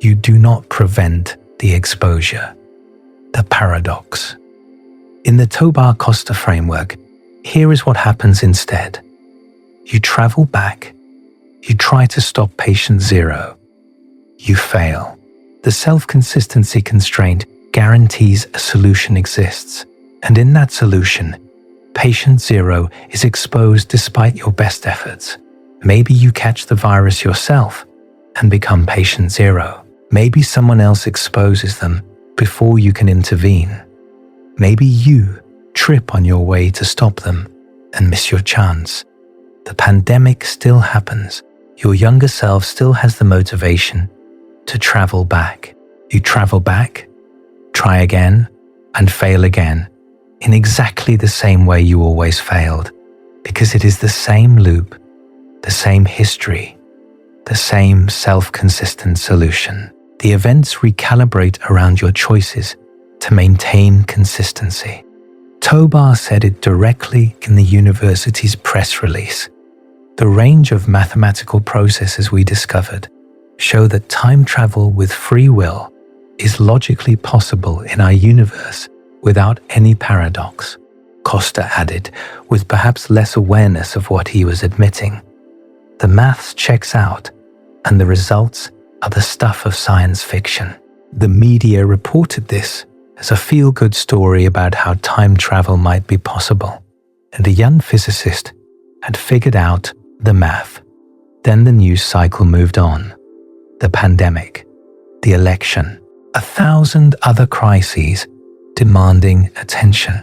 you do not prevent the exposure. The paradox. In the Tobar-Costa framework, here is what happens instead. You travel back. You try to stop patient 0. You fail. The self-consistency constraint guarantees a solution exists, and in that solution, patient 0 is exposed despite your best efforts. Maybe you catch the virus yourself and become patient 0. Maybe someone else exposes them before you can intervene. Maybe you trip on your way to stop them and miss your chance. The pandemic still happens. Your younger self still has the motivation to travel back. You travel back, try again, and fail again in exactly the same way you always failed, because it is the same loop, the same history, the same self-consistent solution. The events recalibrate around your choices to maintain consistency. Tobar said it directly in the university's press release. The range of mathematical processes we discovered show that time travel with free will is logically possible in our universe without any paradox. Costa added, with perhaps less awareness of what he was admitting. The maths checks out, and the results are the stuff of science fiction. The media reported this as a feel-good story about how time travel might be possible, and a young physicist had figured out the math. Then the news cycle moved on. The pandemic, the election, 1,000 other crises demanding attention.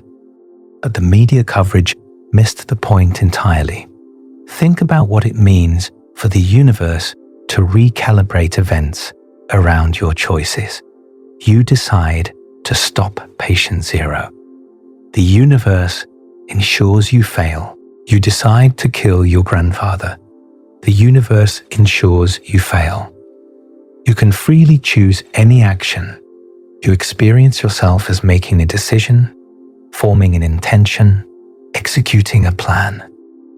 But the media coverage missed the point entirely. Think about what it means for the universe to recalibrate events around your choices. You decide to stop patient 0. The universe ensures you fail. You decide to kill your grandfather. The universe ensures you fail. You can freely choose any action. You experience yourself as making a decision, forming an intention, executing a plan.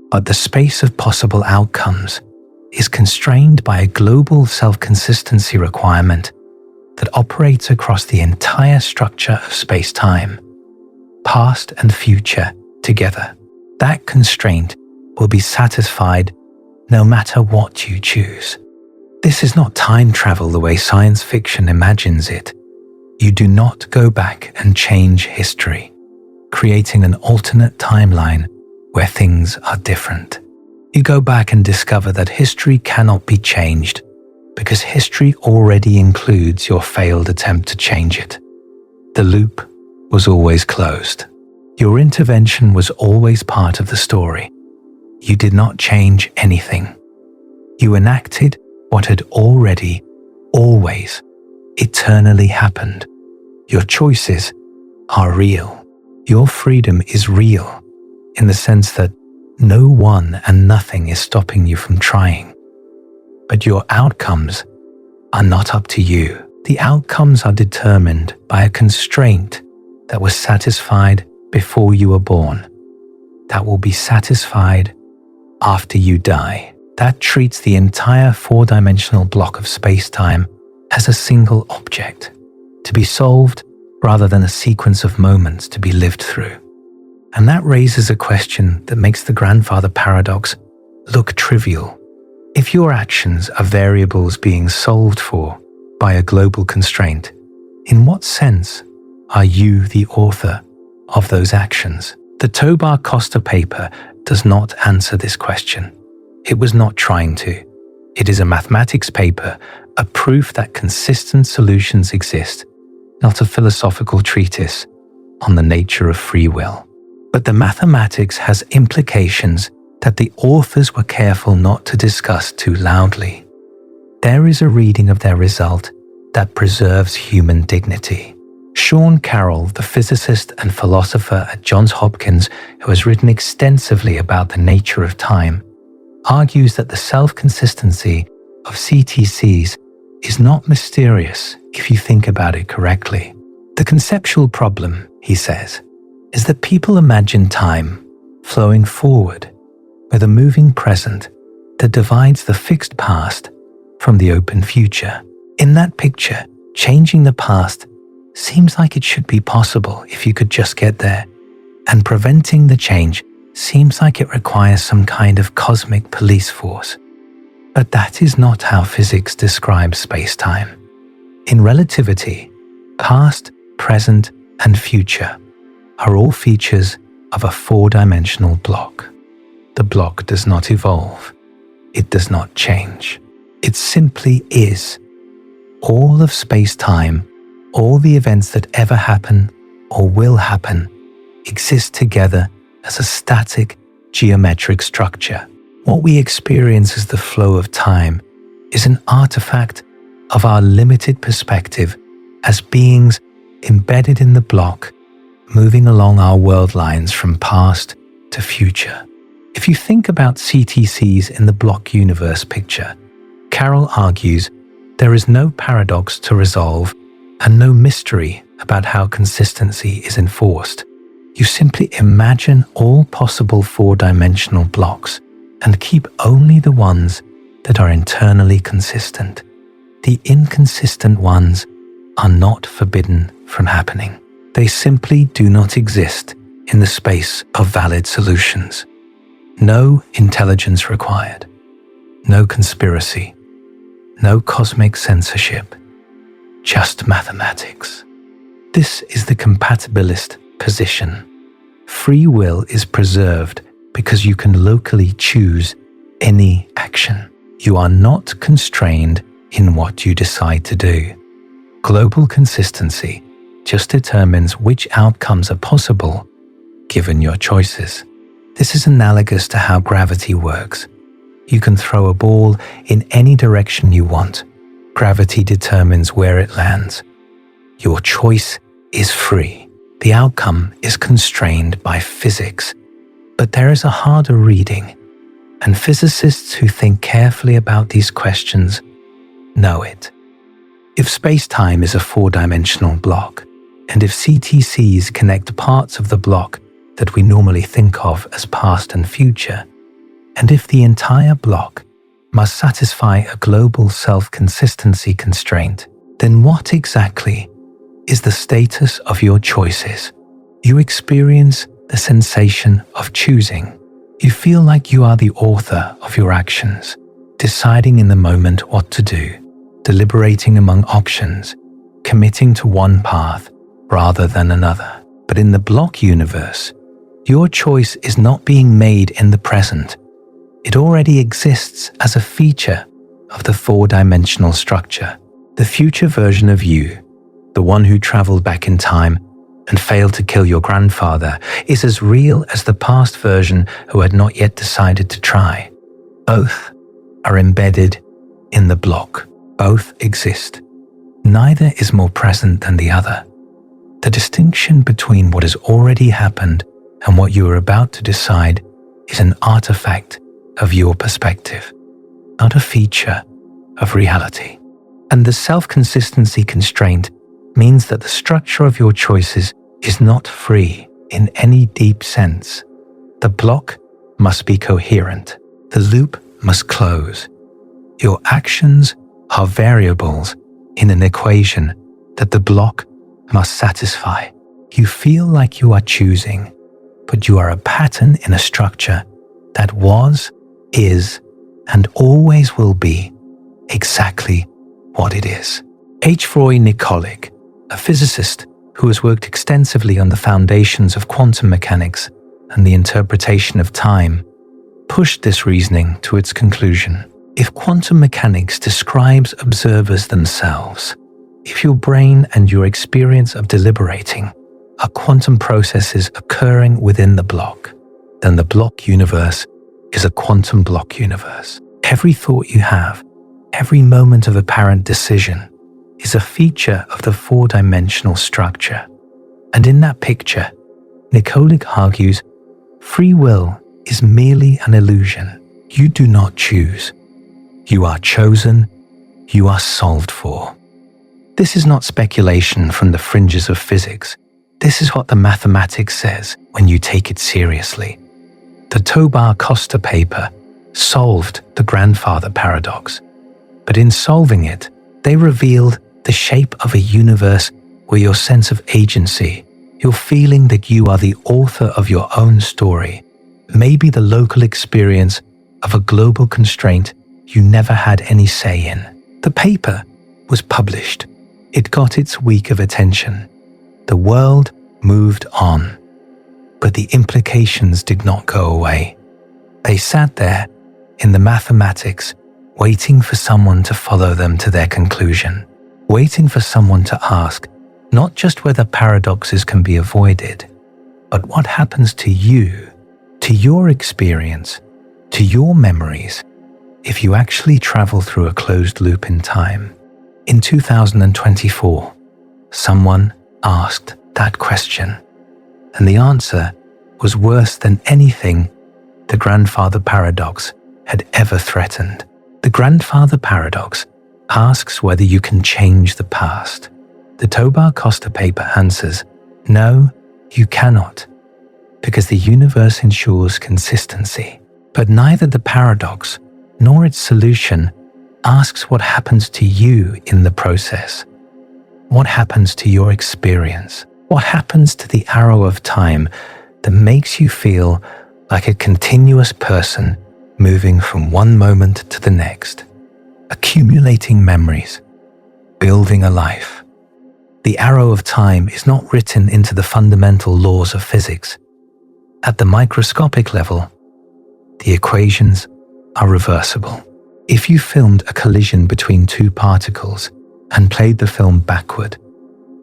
But the space of possible outcomes is constrained by a global self-consistency requirement that operates across the entire structure of space-time, past and future together. That constraint will be satisfied no matter what you choose. This is not time travel the way science fiction imagines it. You do not go back and change history, creating an alternate timeline where things are different. You go back and discover that history cannot be changed because history already includes your failed attempt to change it. The loop was always closed. Your intervention was always part of the story. You did not change anything. You enacted what had already, always, eternally happened. Your choices are real. Your freedom is real in the sense that no one and nothing is stopping you from trying. But your outcomes are not up to you. The outcomes are determined by a constraint that was satisfied before you were born, that will be satisfied after you die. That treats the entire four-dimensional block of space-time as a single object, to be solved rather than a sequence of moments to be lived through. And that raises a question that makes the grandfather paradox look trivial. If your actions are variables being solved for by a global constraint, in what sense are you the author of those actions? The Tobar-Costa paper does not answer this question. It was not trying to. It is a mathematics paper, a proof that consistent solutions exist, not a philosophical treatise on the nature of free will. But the mathematics has implications that the authors were careful not to discuss too loudly. There is a reading of their result that preserves human dignity. Sean Carroll, the physicist and philosopher at Johns Hopkins, who has written extensively about the nature of time, argues that the self-consistency of CTCs is not mysterious if you think about it correctly. The conceptual problem, he says, is that people imagine time flowing forward with a moving present that divides the fixed past from the open future. In that picture, changing the past seems like it should be possible if you could just get there, and preventing the change seems like it requires some kind of cosmic police force. But that is not how physics describes space-time. In relativity, past, present, and future are all features of a four-dimensional block. The block does not evolve. It does not change. It simply is. All of space-time, all the events that ever happen or will happen, exist together as a static, geometric structure. What we experience as the flow of time is an artifact of our limited perspective as beings embedded in the block, moving along our world lines from past to future. If you think about CTCs in the block universe picture, Carroll argues there is no paradox to resolve and no mystery about how consistency is enforced. You simply imagine all possible four-dimensional blocks and keep only the ones that are internally consistent. The inconsistent ones are not forbidden from happening. They simply do not exist in the space of valid solutions. No intelligence required. No conspiracy. No cosmic censorship. Just mathematics. This is the compatibilist position. Free will is preserved because you can locally choose any action. You are not constrained in what you decide to do. Global consistency just determines which outcomes are possible given your choices. This is analogous to how gravity works. You can throw a ball in any direction you want. Gravity determines where it lands. Your choice is free. The outcome is constrained by physics. But there is a harder reading, and physicists who think carefully about these questions know it. If space-time is a four-dimensional block, and if CTCs connect parts of the block that we normally think of as past and future, and if the entire block must satisfy a global self-consistency constraint, then what exactly is the status of your choices? You experience the sensation of choosing. You feel like you are the author of your actions, deciding in the moment what to do, deliberating among options, committing to one path rather than another. But in the block universe, your choice is not being made in the present. It already exists as a feature of the four-dimensional structure. The future version of you, the one who traveled back in time and failed to kill your grandfather, is as real as the past version who had not yet decided to try. Both are embedded in the block. Both exist. Neither is more present than the other. The distinction between what has already happened and what you are about to decide is an artifact of your perspective, not a feature of reality. And the self-consistency constraint means that the structure of your choices is not free in any deep sense. The block must be coherent. The loop must close. Your actions are variables in an equation that the block must satisfy. You feel like you are choosing, but you are a pattern in a structure that was, is, and always will be exactly what it is. H. Nikolic, a physicist who has worked extensively on the foundations of quantum mechanics and the interpretation of time, pushed this reasoning to its conclusion. If quantum mechanics describes observers themselves, if your brain and your experience of deliberating are quantum processes occurring within the block, then the block universe is a quantum block universe. Every thought you have, every moment of apparent decision, is a feature of the four-dimensional structure. And in that picture, Nikolic argues, free will is merely an illusion. You do not choose. You are chosen. You are solved for. This is not speculation from the fringes of physics. This is what the mathematics says when you take it seriously. The Tobar-Costa paper solved the grandfather paradox, but in solving it, they revealed the shape of a universe where your sense of agency, your feeling that you are the author of your own story, may be the local experience of a global constraint you never had any say in. The paper was published. It got its week of attention. The world moved on, but the implications did not go away. They sat there in the mathematics, waiting for someone to follow them to their conclusion, waiting for someone to ask not just whether paradoxes can be avoided, but what happens to you, to your experience, to your memories, if you actually travel through a closed loop in time. In 2024, someone asked that question, and the answer was worse than anything the grandfather paradox had ever threatened. The grandfather paradox asks whether you can change the past. The Tobar-Costa paper answers, no, you cannot, because the universe ensures consistency. But neither the paradox nor its solution asks what happens to you in the process. What happens to your experience? What happens to the arrow of time that makes you feel like a continuous person moving from one moment to the next, accumulating memories, building a life? The arrow of time is not written into the fundamental laws of physics. At the microscopic level, the equations are reversible. If you filmed a collision between two particles and played the film backward,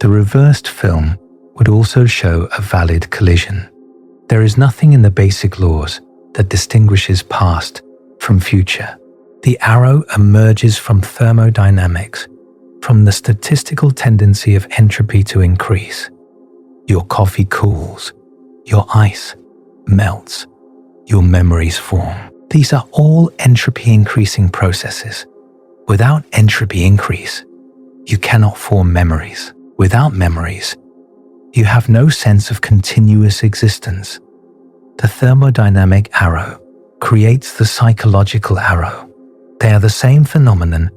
the reversed film would also show a valid collision. There is nothing in the basic laws that distinguishes past from future. The arrow emerges from thermodynamics, from the statistical tendency of entropy to increase. Your coffee cools, your ice melts, your memories form. These are all entropy increasing processes. Without entropy increase, you cannot form memories. Without memories, you have no sense of continuous existence. The thermodynamic arrow creates the psychological arrow. They are the same phenomenon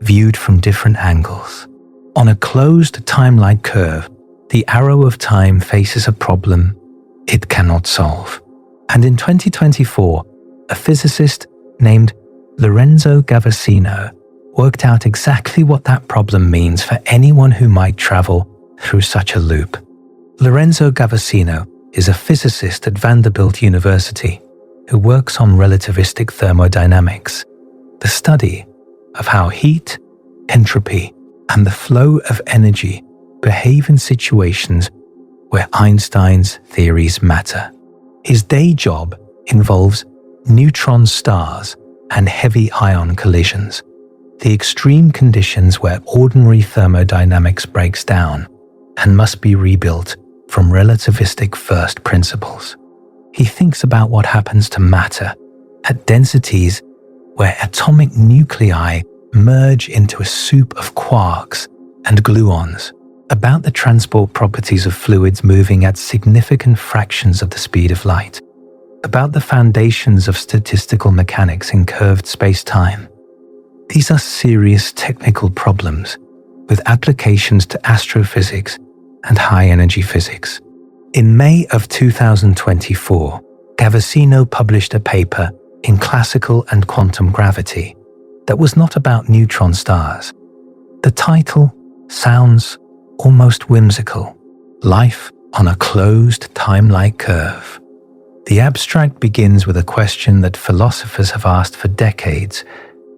viewed from different angles. On a closed timelike curve, the arrow of time faces a problem it cannot solve. And in 2024, a physicist named Lorenzo Gavassino worked out exactly what that problem means for anyone who might travel through such a loop. Lorenzo Gavassino is a physicist at Vanderbilt University. who works on relativistic thermodynamics, the study of how heat, entropy, and the flow of energy behave in situations where Einstein's theories matter. His day job involves neutron stars and heavy ion collisions, the extreme conditions where ordinary thermodynamics breaks down and must be rebuilt from relativistic first principles. He thinks about what happens to matter at densities where atomic nuclei merge into a soup of quarks and gluons, about the transport properties of fluids moving at significant fractions of the speed of light, about the foundations of statistical mechanics in curved space-time. These are serious technical problems with applications to astrophysics and high-energy physics. In May of 2024, Gavesino published a paper in Classical and Quantum Gravity that was not about neutron stars. The title sounds almost whimsical: Life on a Closed Timelike Curve. The abstract begins with a question that philosophers have asked for decades,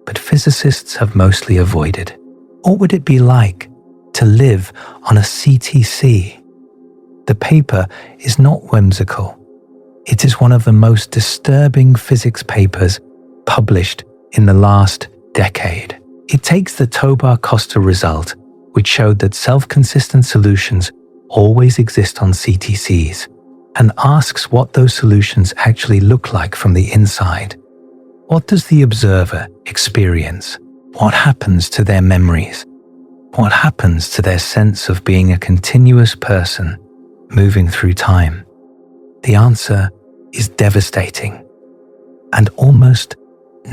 but physicists have mostly avoided. What would it be like to live on a CTC? The paper is not whimsical. It is one of the most disturbing physics papers published in the last decade. It takes the Tobar-Costa result, which showed that self-consistent solutions always exist on CTCs, and asks what those solutions actually look like from the inside. What does the observer experience? What happens to their memories? What happens to their sense of being a continuous person moving through time? The answer is devastating, and almost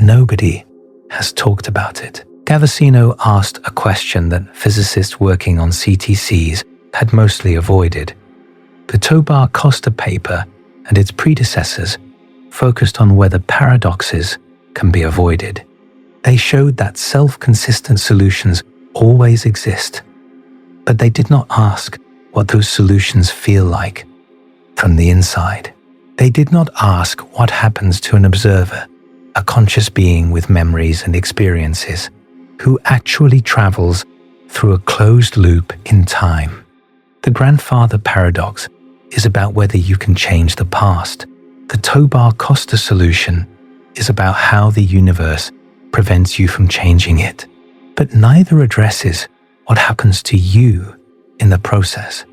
nobody has talked about it. Gavesino asked a question that physicists working on CTCs had mostly avoided. The Tobar-Costa paper and its predecessors focused on whether paradoxes can be avoided. They showed that self-consistent solutions always exist, but they did not ask what those solutions feel like from the inside. They did not ask what happens to an observer, a conscious being with memories and experiences, who actually travels through a closed loop in time. The grandfather paradox is about whether you can change the past. The Tobar-Costa solution is about how the universe prevents you from changing it. But neither addresses what happens to you in the process.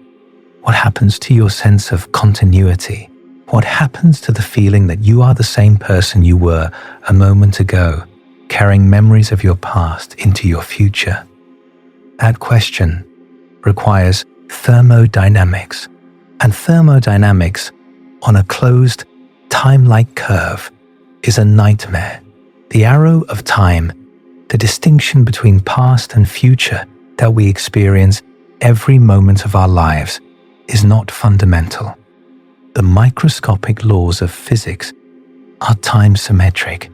What happens to your sense of continuity? What happens to the feeling that you are the same person you were a moment ago, carrying memories of your past into your future? That question requires thermodynamics, and thermodynamics on a closed, time-like curve is a nightmare. The arrow of time, the distinction between past and future that we experience every moment of our lives, is not fundamental. The microscopic laws of physics are time-symmetric.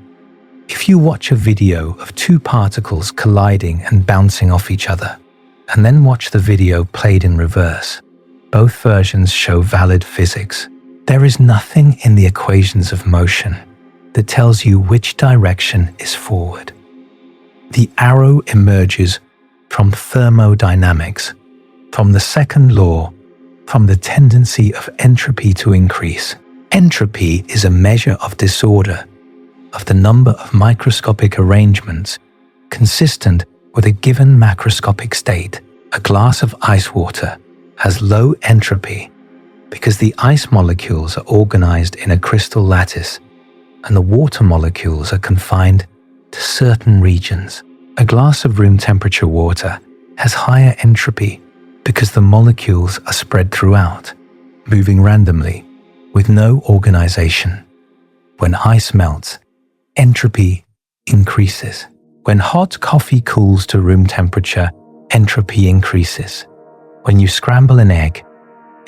If you watch a video of two particles colliding and bouncing off each other, and then watch the video played in reverse, both versions show valid physics. There is nothing in the equations of motion that tells you which direction is forward. The arrow emerges from thermodynamics, from the second law, from the tendency of entropy to increase. Entropy is a measure of disorder, of the number of microscopic arrangements consistent with a given macroscopic state. A glass of ice water has low entropy because the ice molecules are organized in a crystal lattice and the water molecules are confined to certain regions. A glass of room temperature water has higher entropy because the molecules are spread throughout, moving randomly with no organization. When ice melts, entropy increases. When hot coffee cools to room temperature, entropy increases. When you scramble an egg,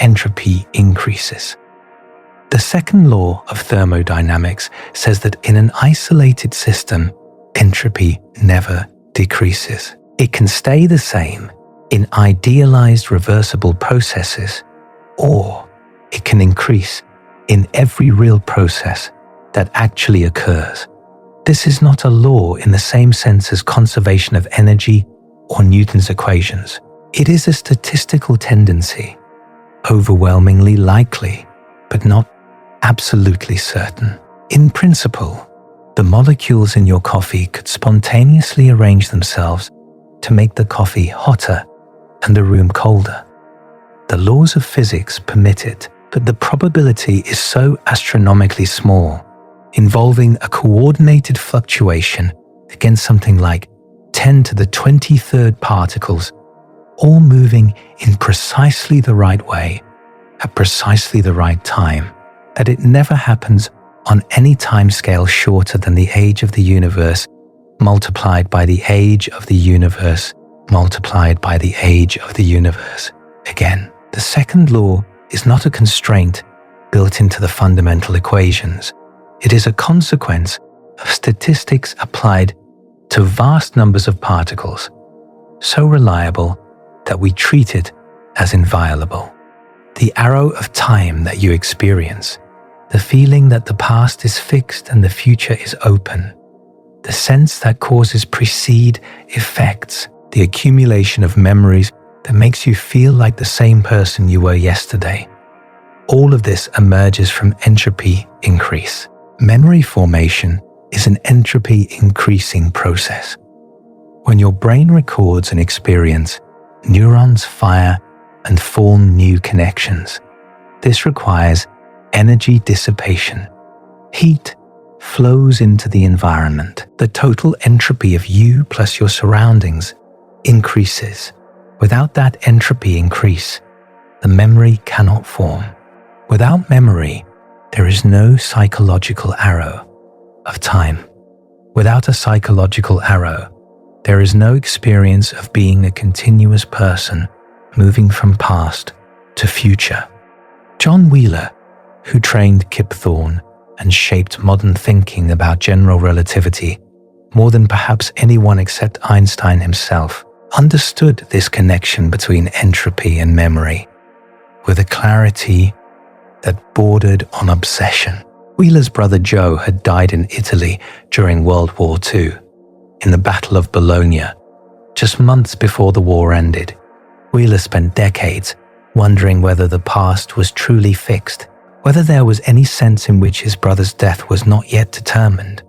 entropy increases. The second law of thermodynamics says that in an isolated system, entropy never decreases. It can stay the same in idealized reversible processes, or it can increase in every real process that actually occurs. This is not a law in the same sense as conservation of energy or Newton's equations. It is a statistical tendency, overwhelmingly likely, but not absolutely certain. In principle, the molecules in your coffee could spontaneously arrange themselves to make the coffee hotter and the room colder. The laws of physics permit it, but the probability is so astronomically small, involving a coordinated fluctuation against something like 10 to the 23rd particles, all moving in precisely the right way at precisely the right time, that it never happens on any timescale shorter than the age of the universe multiplied by the age of the universe multiplied by the age of the universe. Again, the second law is not a constraint built into the fundamental equations. It is a consequence of statistics applied to vast numbers of particles, so reliable that we treat it as inviolable. The arrow of time that you experience, the feeling that the past is fixed and the future is open, the sense that causes precede effects, the accumulation of memories that makes you feel like the same person you were yesterday. All of this emerges from entropy increase. Memory formation is an entropy increasing process. When your brain records an experience, neurons fire and form new connections. This requires energy dissipation. Heat flows into the environment. The total entropy of you plus your surroundings increases. Without that entropy increase, the memory cannot form. Without memory, there is no psychological arrow of time. Without a psychological arrow, there is no experience of being a continuous person moving from past to future. John Wheeler, who trained Kip Thorne and shaped modern thinking about general relativity more than perhaps anyone except Einstein himself, understood this connection between entropy and memory with a clarity that bordered on obsession. Wheeler's brother Joe had died in Italy during World War II, in the Battle of Bologna, just months before the war ended. Wheeler spent decades wondering whether the past was truly fixed, whether there was any sense in which his brother's death was not yet determined,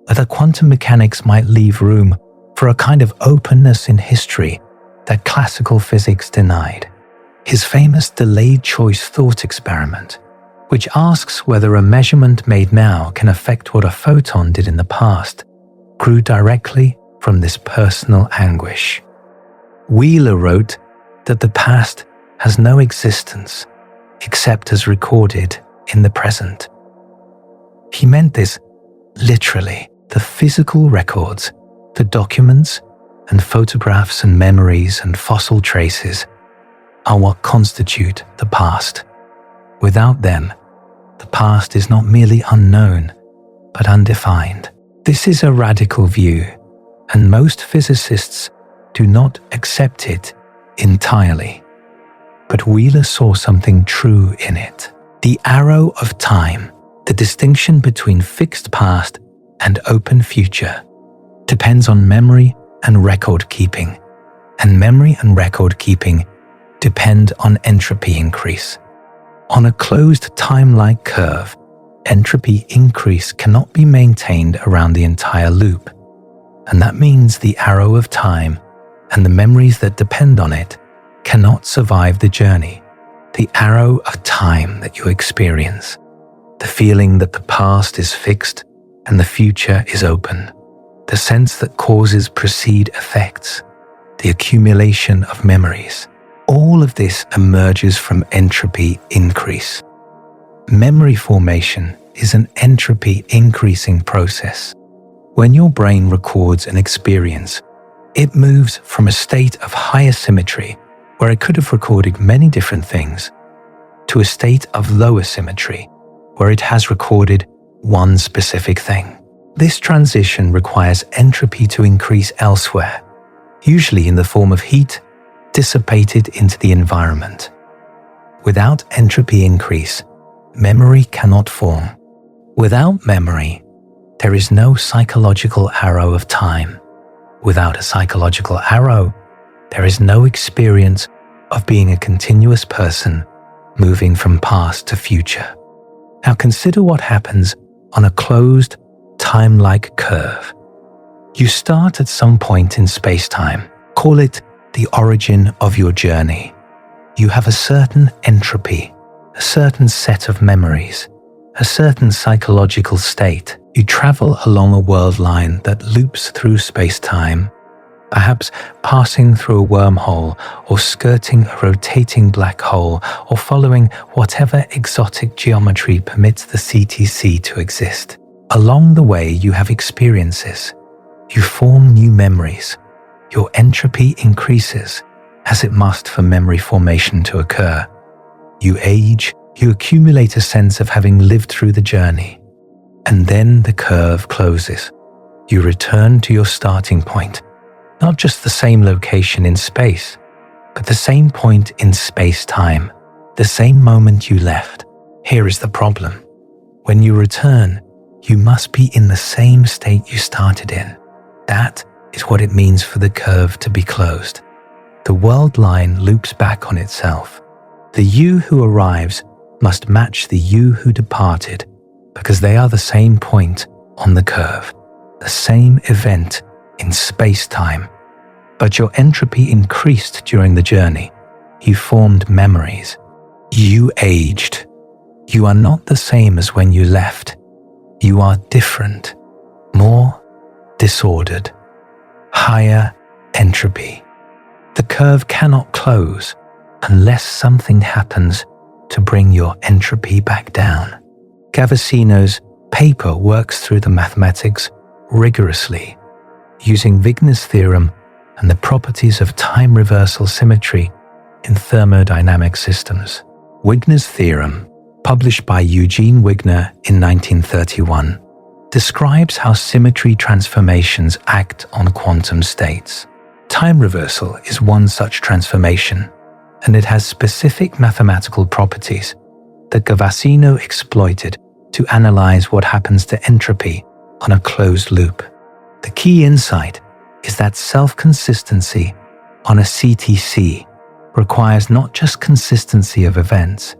whether quantum mechanics might leave room for a kind of openness in history that classical physics denied. His famous delayed choice thought experiment, which asks whether a measurement made now can affect what a photon did in the past, grew directly from this personal anguish. Wheeler wrote that the past has no existence except as recorded in the present. He meant this literally. The physical records, the documents and photographs and memories and fossil traces are what constitute the past. Without them, the past is not merely unknown, but undefined. This is a radical view, and most physicists do not accept it entirely. But Wheeler saw something true in it. The arrow of time, the distinction between fixed past and open future, depends on memory and record keeping, and memory and record keeping depend on entropy increase. On a closed time-like curve, entropy increase cannot be maintained around the entire loop, and that means the arrow of time and the memories that depend on it cannot survive the journey. The arrow of time that you experience, the feeling that the past is fixed and the future is open, the sense that causes precede effects, the accumulation of memories, all of this emerges from entropy increase. Memory formation is an entropy increasing process. When your brain records an experience, it moves from a state of higher symmetry, where it could have recorded many different things, to a state of lower symmetry, where it has recorded one specific thing. This transition requires entropy to increase elsewhere, usually in the form of heat dissipated into the environment. Without entropy increase, memory cannot form. Without memory, there is no psychological arrow of time. Without a psychological arrow, there is no experience of being a continuous person moving from past to future. Now consider what happens on a closed, time-like curve. You start at some point in space-time. Call it the origin of your journey. You have a certain entropy, a certain set of memories, a certain psychological state. You travel along a world line that loops through space-time, perhaps passing through a wormhole or skirting a rotating black hole or following whatever exotic geometry permits the CTC to exist. Along the way, you have experiences. You form new memories. Your entropy increases, as it must for memory formation to occur. You age, you accumulate a sense of having lived through the journey. And then the curve closes. You return to your starting point. Not just the same location in space, but the same point in space-time, the same moment you left. Here is the problem. When you return, you must be in the same state you started in. That is what it means for the curve to be closed. The world line loops back on itself. The you who arrives must match the you who departed, because they are the same point on the curve, the same event in space-time. But your entropy increased during the journey. You formed memories. You aged. You are not the same as when you left. You are different, more disordered, higher entropy. The curve cannot close unless something happens to bring your entropy back down. Gavesino's paper works through the mathematics rigorously, using Wigner's theorem and the properties of time reversal symmetry in thermodynamic systems. Wigner's theorem, published by Eugene Wigner in 1931, describes how symmetry transformations act on quantum states. Time reversal is one such transformation, and it has specific mathematical properties that Gavesino exploited to analyze what happens to entropy on a closed loop. The key insight is that self-consistency on a CTC requires not just consistency of events,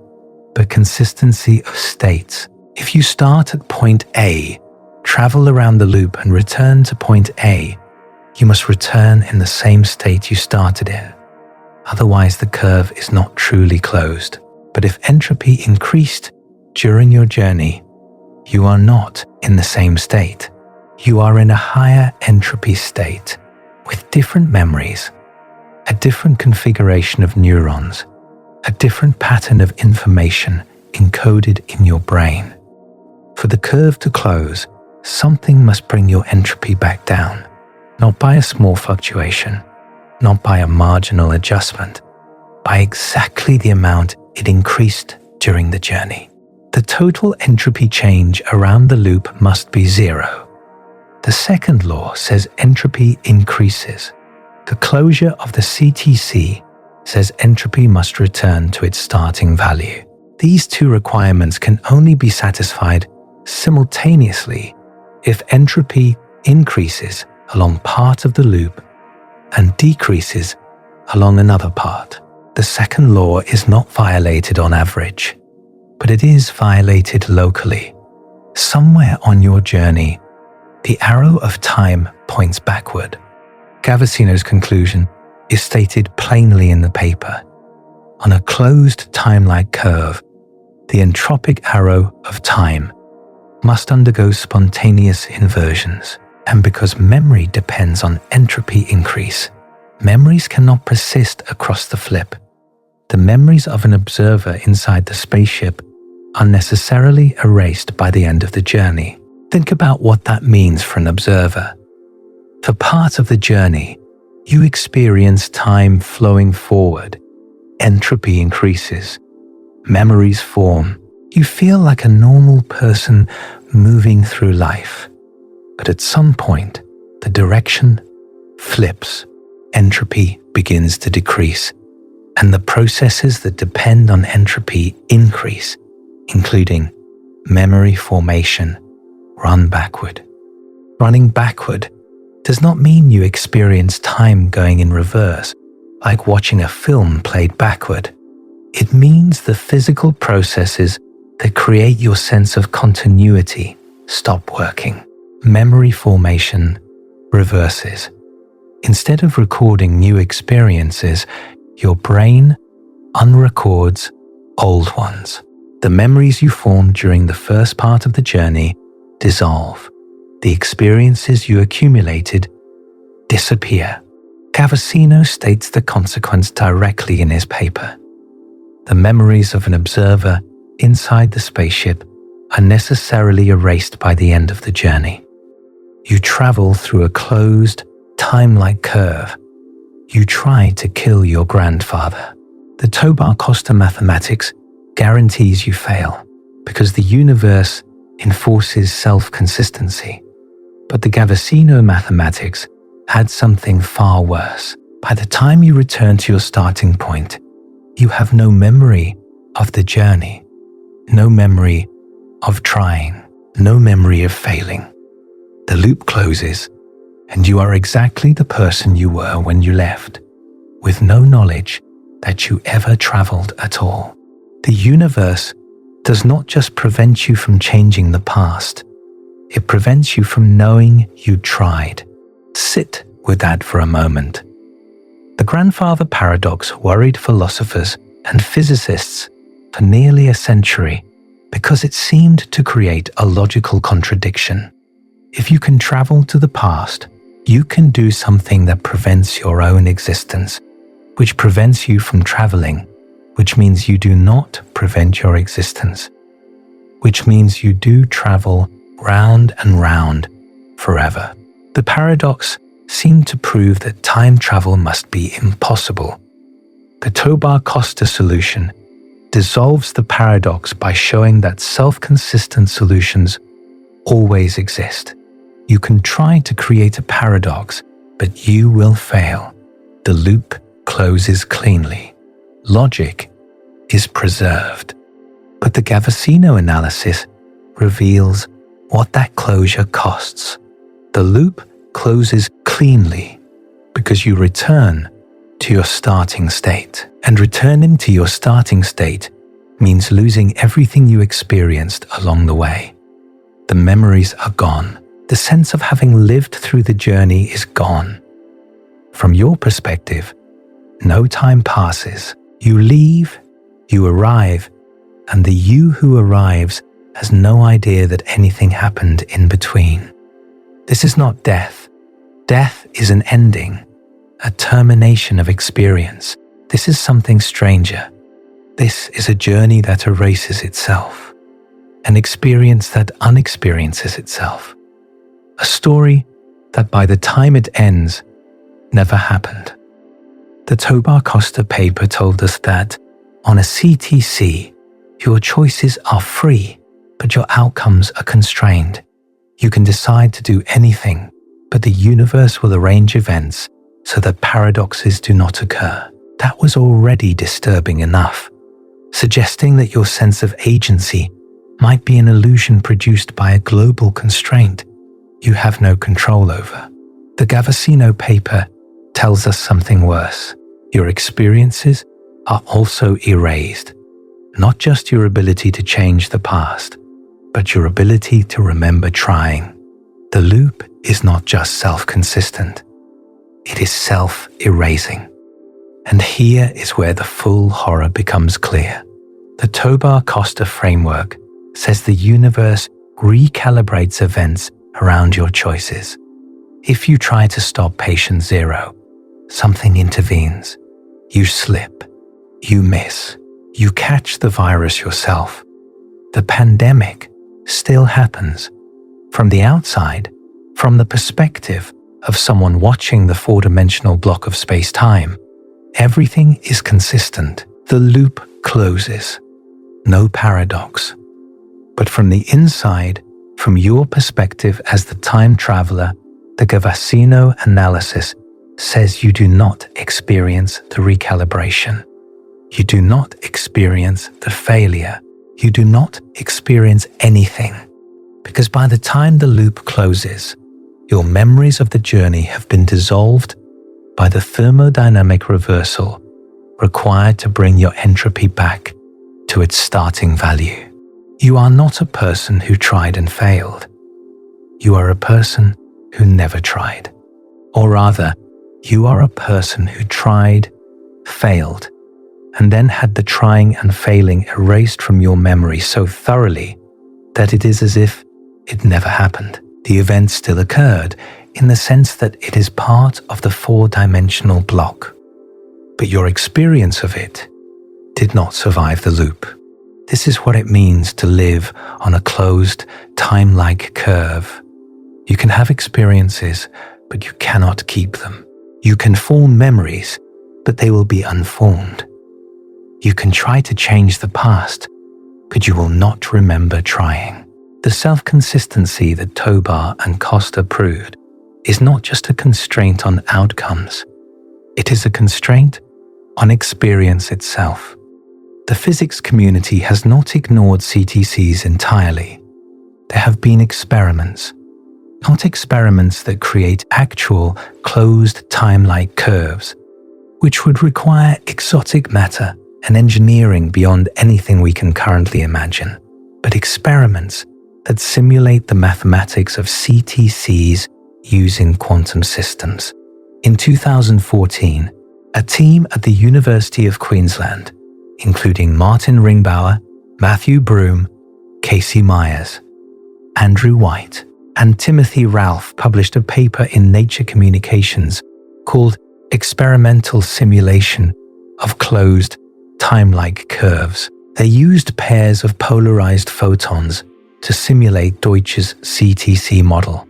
but consistency of states. If you start at point A, travel around the loop and return to point A, you must return in the same state you started in. Otherwise, the curve is not truly closed. But if entropy increased during your journey, you are not in the same state. You are in a higher entropy state with different memories, a different configuration of neurons, a different pattern of information encoded in your brain. For the curve to close, something must bring your entropy back down, not by a small fluctuation, not by a marginal adjustment, by exactly the amount it increased during the journey. The total entropy change around the loop must be zero. The second law says entropy increases. The closure of the CTC says entropy must return to its starting value. These two requirements can only be satisfied simultaneously if entropy increases along part of the loop and decreases along another part. The second law is not violated on average, but it is violated locally. Somewhere on your journey, the arrow of time points backward. Gavesino's conclusion is stated plainly in the paper. On a closed time-like curve, the entropic arrow of time must undergo spontaneous inversions. And because memory depends on entropy increase, memories cannot persist across the flip. The memories of an observer inside the spaceship are necessarily erased by the end of the journey. Think about what that means for an observer. For part of the journey, you experience time flowing forward. Entropy increases. Memories form. You feel like a normal person moving through life. But at some point, the direction flips. Entropy begins to decrease, and the processes that depend on entropy increase, including memory formation, run backward. Running backward does not mean you experience time going in reverse, like watching a film played backward. It means the physical processes that create your sense of continuity stop working. Memory formation reverses. Instead of recording new experiences, your brain unrecords old ones. The memories you formed during the first part of the journey dissolve. The experiences you accumulated disappear. Cavacino states the consequence directly in his paper. The memories of an observer inside the spaceship are necessarily erased by the end of the journey. You travel through a closed, time-like curve. You try to kill your grandfather. The Tobar-Costa mathematics guarantees you fail because the universe enforces self-consistency. But the Cavacino mathematics add something far worse. By the time you return to your starting point, you have no memory of the journey, no memory of trying, no memory of failing. The loop closes, and you are exactly the person you were when you left, with no knowledge that you ever traveled at all. The universe does not just prevent you from changing the past, it prevents you from knowing you tried. Sit with that for a moment. The grandfather paradox worried philosophers and physicists for nearly a century because it seemed to create a logical contradiction. If you can travel to the past, you can do something that prevents your own existence, which prevents you from traveling, which means you do not prevent your existence, which means you do travel round and round forever. The paradox seemed to prove that time travel must be impossible. The Tobar-Costa solution dissolves the paradox by showing that self-consistent solutions always exist. You can try to create a paradox, but you will fail. The loop closes cleanly. Logic is preserved. But the Cavacino analysis reveals what that closure costs. The loop closes cleanly because you return to your starting state. And returning to your starting state means losing everything you experienced along the way. The memories are gone. The sense of having lived through the journey is gone. From your perspective, no time passes. You leave, you arrive, and the you who arrives has no idea that anything happened in between. This is not death. Death is an ending, a termination of experience. This is something stranger. This is a journey that erases itself, an experience that unexperiences itself, a story that by the time it ends, never happened. The Tobar-Costa paper told us that on a CTC, your choices are free, but your outcomes are constrained. You can decide to do anything, but the universe will arrange events so that paradoxes do not occur. That was already disturbing enough, suggesting that your sense of agency might be an illusion produced by a global constraint you have no control over. The Cavacino paper tells us something worse. Your experiences are also erased, not just your ability to change the past, but your ability to remember trying. The loop is not just self-consistent, it is self-erasing. And here is where the full horror becomes clear. The Tobar-Costa framework says the universe recalibrates events around your choices. If you try to stop patient zero, something intervenes. You slip, you miss, you catch the virus yourself. The pandemic still happens. From the outside, from the perspective of someone watching the four-dimensional block of space-time, everything is consistent. The loop closes. No paradox. But from the inside, from your perspective as the time traveler, the Cavacino analysis says you do not experience the recalibration. You do not experience the failure. you do not experience anything, because by the time the loop closes, your memories of the journey have been dissolved by the thermodynamic reversal required to bring your entropy back to its starting value. You are not a person who tried and failed. You are a person who never tried. Or rather, you are a person who tried, failed, and then had the trying and failing erased from your memory so thoroughly that it is as if it never happened. The event still occurred in the sense that it is part of the four-dimensional block, but your experience of it did not survive the loop. This is what it means to live on a closed, time-like curve. You can have experiences, but you cannot keep them. You can form memories, but they will be unformed. You can try to change the past, but you will not remember trying. The self-consistency that Tobar and Costa proved is not just a constraint on outcomes. It is a constraint on experience itself. The physics community has not ignored CTCs entirely. There have been experiments, not experiments that create actual closed time-like curves, which would require exotic matter and engineering beyond anything we can currently imagine, but experiments that simulate the mathematics of CTCs using quantum systems. In 2014, a team at the University of Queensland, including Martin Ringbauer, Matthew Broom, Casey Myers, Andrew White, and Timothy Ralph, published a paper in Nature Communications called Experimental Simulation of Closed Time-like Curves. They used pairs of polarized photons to simulate Deutsch's CTC model.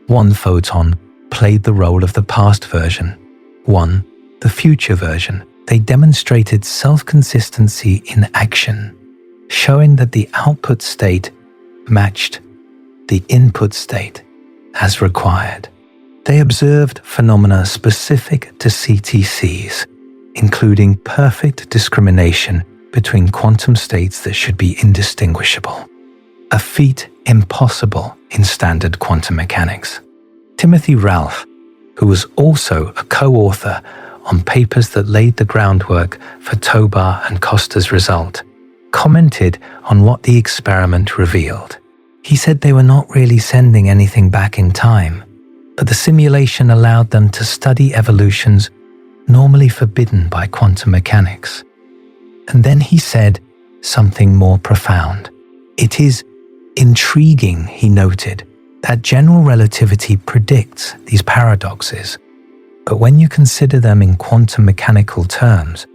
One photon played the role of the past version, one the future version. They demonstrated self-consistency in action, showing that the output state matched the input state as required. They observed phenomena specific to CTCs, including perfect discrimination between quantum states that should be indistinguishable, a feat impossible in standard quantum mechanics. Timothy Ralph, who was also a co-author on papers that laid the groundwork for Tobar and Costa's result, commented on what the experiment revealed. He said they were not really sending anything back in time, but the simulation allowed them to study evolutions normally forbidden by quantum mechanics. And then he said something more profound. It is intriguing, he noted, that general relativity predicts these paradoxes, but when you consider them in quantum mechanical terms,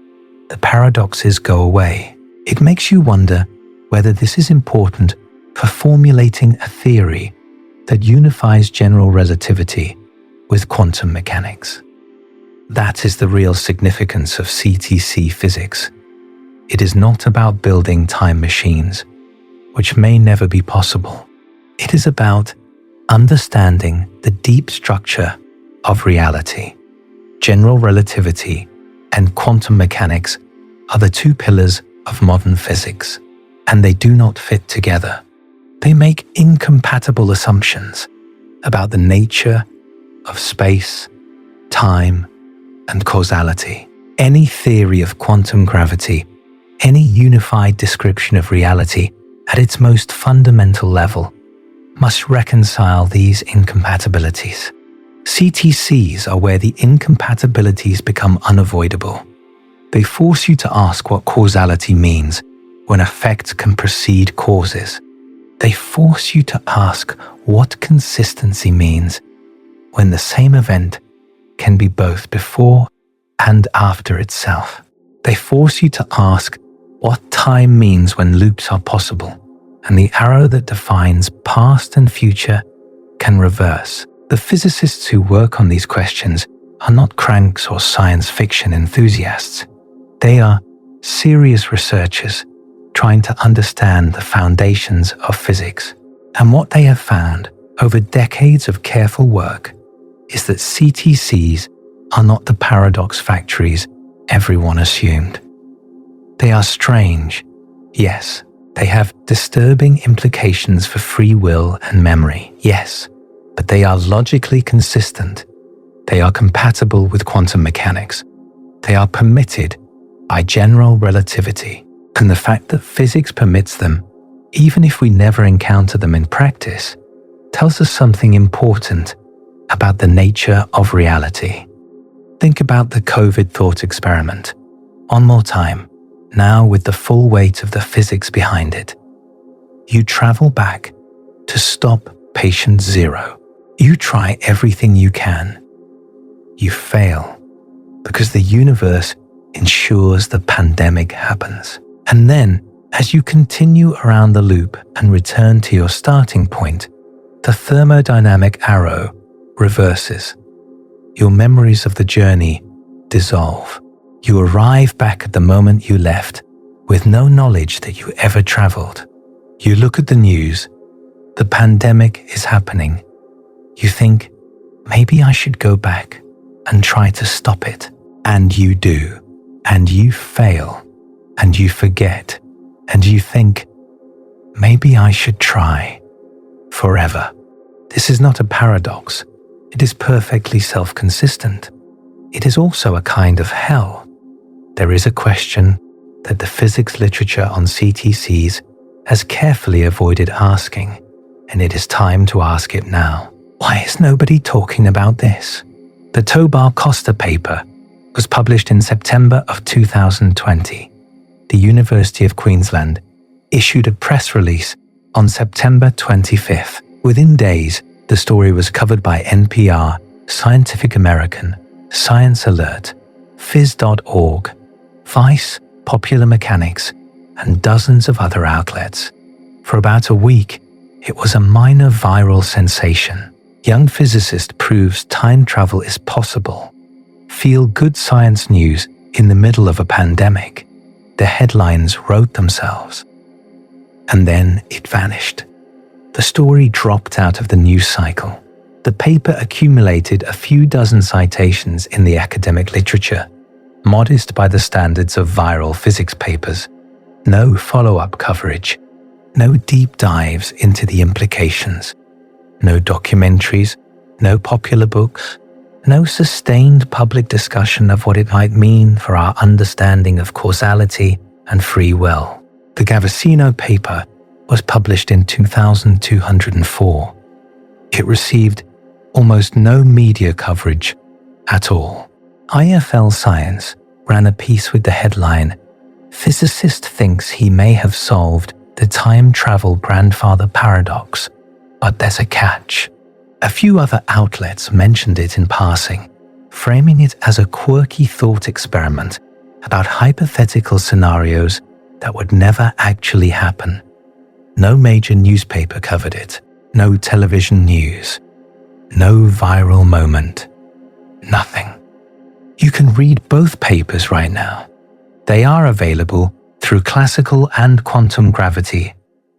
the paradoxes go away. It makes you wonder whether this is important for formulating a theory that unifies general relativity with quantum mechanics. That is the real significance of CTC physics. It is not about building time machines, which may never be possible. It is about understanding the deep structure of reality. General relativity and quantum mechanics are the two pillars of modern physics, and they do not fit together. They make incompatible assumptions about the nature of space, time, and causality. Any theory of quantum gravity, any unified description of reality at its most fundamental level, must reconcile these incompatibilities. CTCs are where the incompatibilities become unavoidable. They force you to ask what causality means when effects can precede causes. They force you to ask what consistency means when the same event can be both before and after itself. They force you to ask what time means when loops are possible, and the arrow that defines past and future can reverse. The physicists who work on these questions are not cranks or science fiction enthusiasts. They are serious researchers trying to understand the foundations of physics. And what they have found over decades of careful work is that CTCs are not the paradox factories everyone assumed. They are strange, yes, They have disturbing implications for free will and memory, yes, but they are logically consistent. They are compatible with quantum mechanics. They are permitted by general relativity, and the fact that physics permits them, even if we never encounter them in practice, tells us something important about the nature of reality. Think about the COVID thought experiment. One more time, now with the full weight of the physics behind it. You travel back to stop patient zero. You try everything you can. You fail because the universe ensures the pandemic happens. And then, as you continue around the loop and return to your starting point, the thermodynamic arrow reverses. Your memories of the journey dissolve. You arrive back at the moment you left with no knowledge that you ever traveled. You look at the news. The pandemic is happening. You think, maybe I should go back and try to stop it. And you do. And you fail. And you forget. And you think, maybe I should try. Forever. This is not a paradox. It is perfectly self-consistent. It is also a kind of hell. There is a question that the physics literature on CTCs has carefully avoided asking, and it is time to ask it now. Why is nobody talking about this? The Tobar Costa paper was published in September of 2020. The University of Queensland issued a press release on September 25th. Within days, the story was covered by NPR, Scientific American, Science Alert, Phys.org, Vice, Popular Mechanics, and dozens of other outlets. For about a week, it was a minor viral sensation. Young physicist proves time travel is possible. Feel good science news in the middle of a pandemic. The headlines wrote themselves. And then it vanished. The story dropped out of the news cycle. The paper accumulated a few dozen citations in the academic literature, modest by the standards of viral physics papers. No follow-up coverage, no deep dives into the implications, no documentaries, no popular books, no sustained public discussion of what it might mean for our understanding of causality and free will. The Gavasino paper was published in 2204. It received almost no media coverage at all. IFL Science ran a piece with the headline, "Physicist thinks he may have solved the time travel grandfather paradox, but there's a catch." A few other outlets mentioned it in passing, framing it as a quirky thought experiment about hypothetical scenarios that would never actually happen. No major newspaper covered it, no television news, no viral moment, nothing. You can read both papers right now. They are available through Classical and Quantum Gravity,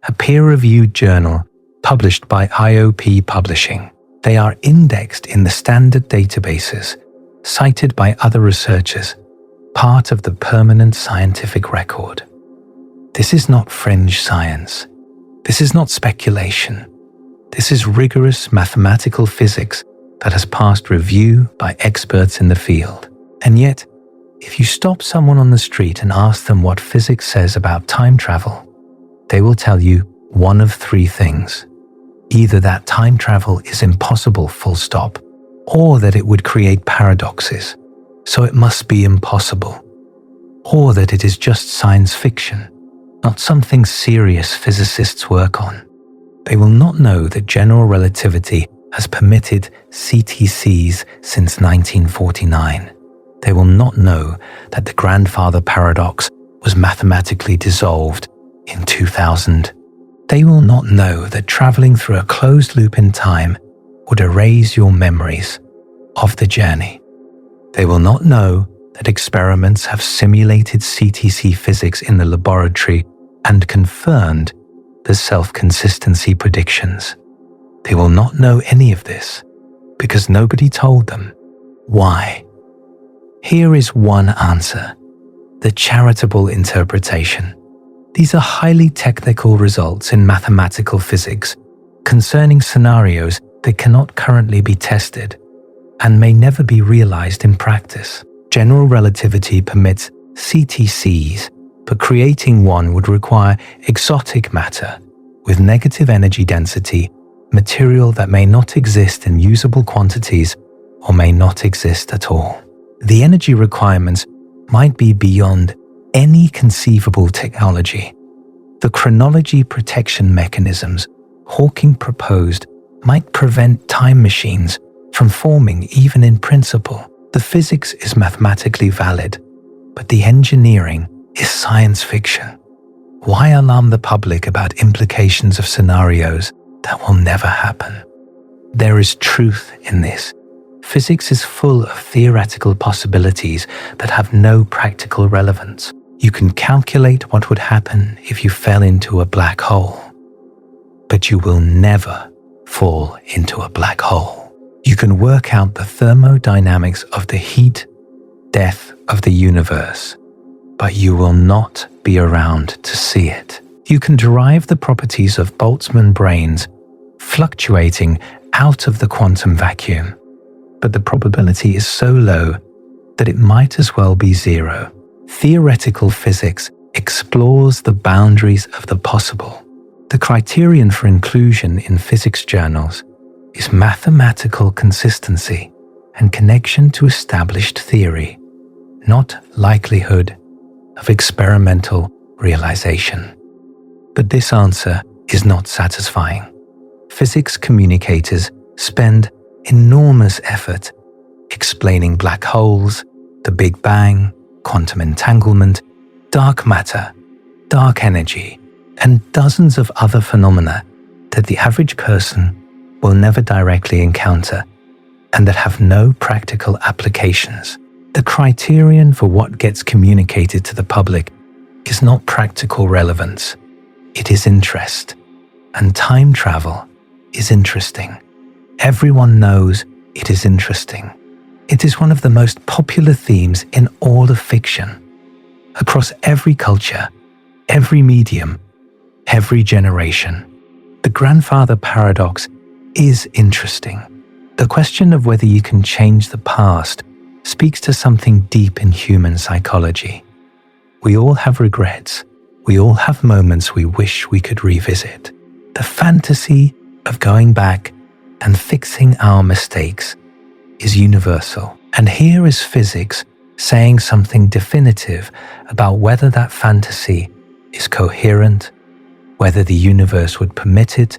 a peer-reviewed journal published by IOP Publishing. They are indexed in the standard databases, cited by other researchers, part of the permanent scientific record. This is not fringe science. This is not speculation. This is rigorous mathematical physics that has passed review by experts in the field. And yet, if you stop someone on the street and ask them what physics says about time travel, they will tell you one of three things. Either that time travel is impossible full stop, or that it would create paradoxes, so it must be impossible, or that it is just science fiction, not something serious physicists work on. They will not know that general relativity has permitted CTCs since 1949. They will not know that the grandfather paradox was mathematically dissolved in 2000. They will not know that traveling through a closed loop in time would erase your memories of the journey. They will not know that experiments have simulated CTC physics in the laboratory and confirmed the self-consistency predictions. They will not know any of this because nobody told them. Why? Here is one answer: the charitable interpretation. These are highly technical results in mathematical physics concerning scenarios that cannot currently be tested and may never be realized in practice. General relativity permits CTCs, but creating one would require exotic matter with negative energy density, material that may not exist in usable quantities or may not exist at all. The energy requirements might be beyond any conceivable technology. The chronology protection mechanisms Hawking proposed might prevent time machines from forming even in principle. The physics is mathematically valid, but the engineering is science fiction. Why alarm the public about implications of scenarios that will never happen? There is truth in this. Physics is full of theoretical possibilities that have no practical relevance. You can calculate what would happen if you fell into a black hole, but you will never fall into a black hole. You can work out the thermodynamics of the heat death of the universe, but you will not be around to see it. You can derive the properties of Boltzmann brains fluctuating out of the quantum vacuum, but the probability is so low that it might as well be zero. Theoretical physics explores the boundaries of the possible. The criterion for inclusion in physics journals is mathematical consistency and connection to established theory, not likelihood of experimental realization. But this answer is not satisfying. Physics communicators spend enormous effort explaining black holes, the Big Bang, quantum entanglement, dark matter, dark energy, and dozens of other phenomena that the average person will never directly encounter and that have no practical applications. The criterion for what gets communicated to the public is not practical relevance, it is interest. And time travel is interesting. Everyone knows it is interesting. It is one of the most popular themes in all of fiction. Across every culture, every medium, every generation, the grandfather paradox is interesting. The question of whether you can change the past speaks to something deep in human psychology. We all have regrets. We all have moments we wish we could revisit. The fantasy of going back and fixing our mistakes is universal. And here is physics saying something definitive about whether that fantasy is coherent, whether the universe would permit it,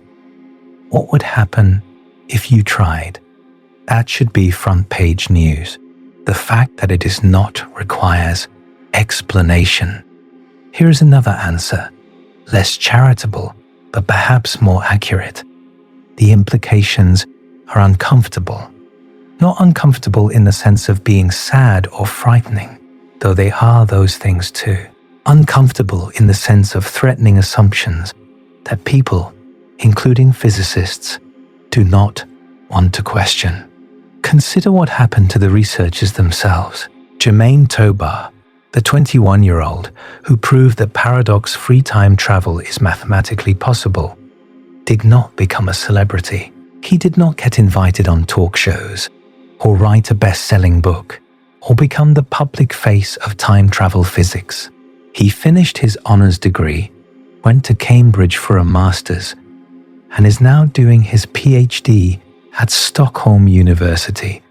what would happen if you tried. That should be front page news. The fact that it is not requires explanation. Here is another answer, less charitable, but perhaps more accurate. The implications are uncomfortable. Not uncomfortable in the sense of being sad or frightening, though they are those things too. Uncomfortable in the sense of threatening assumptions that people, including physicists, do not want to question. Consider what happened to the researchers themselves. Germain Tobar, the 21-year-old who proved that paradox-free time travel is mathematically possible, did not become a celebrity. He did not get invited on talk shows, or write a best-selling book, or become the public face of time travel physics. He finished his honors degree, went to Cambridge for a master's, and is now doing his PhD at Stockholm University,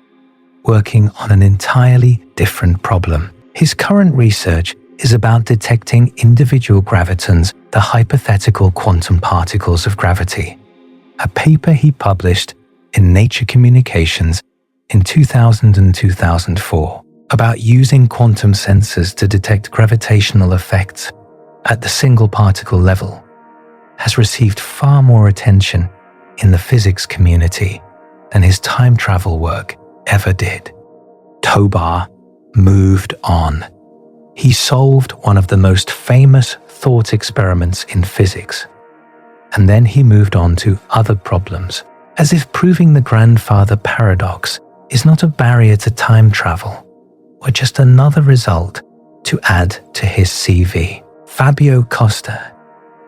working on an entirely different problem. His current research is about detecting individual gravitons, the hypothetical quantum particles of gravity. A paper he published in Nature Communications in 2000 and 2004 about using quantum sensors to detect gravitational effects at the single particle level has received far more attention in the physics community than his time travel work ever did. Tobar moved on. He solved one of the most famous thought experiments in physics, and then he moved on to other problems, as if proving the grandfather paradox is not a barrier to time travel, or just another result to add to his CV. Fabio Costa,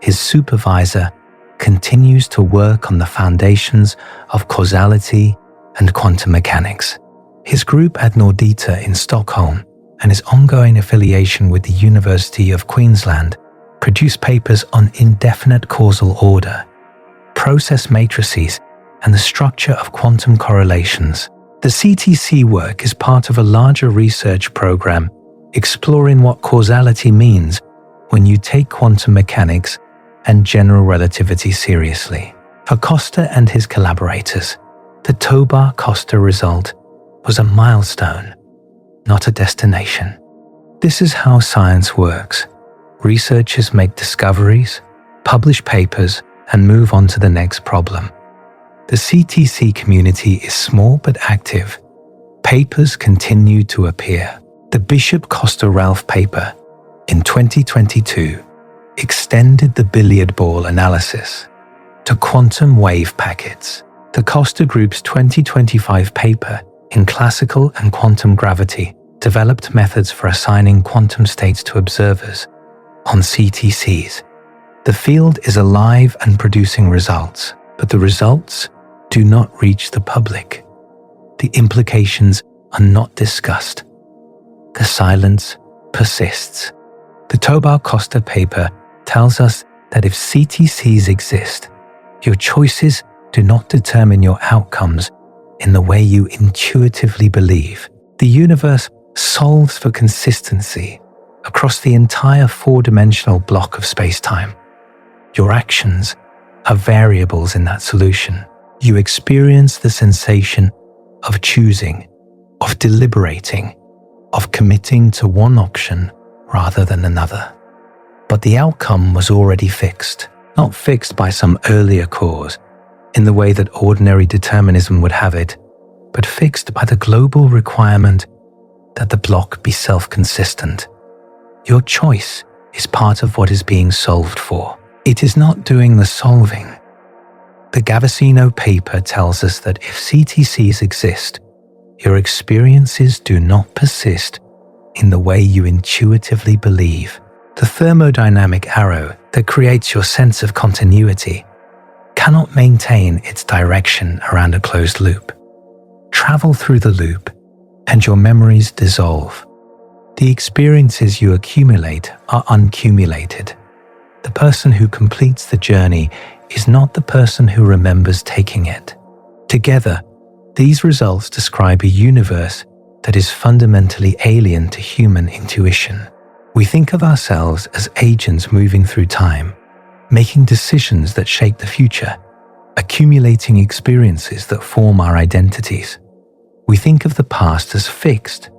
his supervisor, continues to work on the foundations of causality and quantum mechanics. His group at Nordita in Stockholm and his ongoing affiliation with the University of Queensland produce papers on indefinite causal order, process matrices, and the structure of quantum correlations. The CTC work is part of a larger research program exploring what causality means when you take quantum mechanics and general relativity seriously. For Costa and his collaborators, the Tobar-Costa result was a milestone, not a destination. This is how science works. Researchers make discoveries, publish papers, and move on to the next problem. The CTC community is small but active. Papers continue to appear. The Bishop-Costa-Ralph paper in 2022 extended the billiard ball analysis to quantum wave packets. The Costa Group's 2025 paper in Classical and Quantum Gravity developed methods for assigning quantum states to observers on CTCs. The field is alive and producing results, but the results do not reach the public. The implications are not discussed. The silence persists. The Tobar-Costa paper tells us that if CTCs exist, your choices do not determine your outcomes in the way you intuitively believe. The universe solves for consistency across the entire four-dimensional block of spacetime. Your actions are variables in that solution. You experience the sensation of choosing, of deliberating, of committing to one option rather than another. But the outcome was already fixed, not fixed by some earlier cause, in the way that ordinary determinism would have it, but fixed by the global requirement that the block be self-consistent. Your choice is part of what is being solved for. It is not doing the solving. The Gavesino paper tells us that if CTCs exist, your experiences do not persist in the way you intuitively believe. The thermodynamic arrow that creates your sense of continuity cannot maintain its direction around a closed loop. Travel through the loop, and your memories dissolve. The experiences you accumulate are uncumulated. The person who completes the journey is not the person who remembers taking it. Together, these results describe a universe that is fundamentally alien to human intuition. We think of ourselves as agents moving through time, making decisions that shape the future, accumulating experiences that form our identities. We think of the past as fixed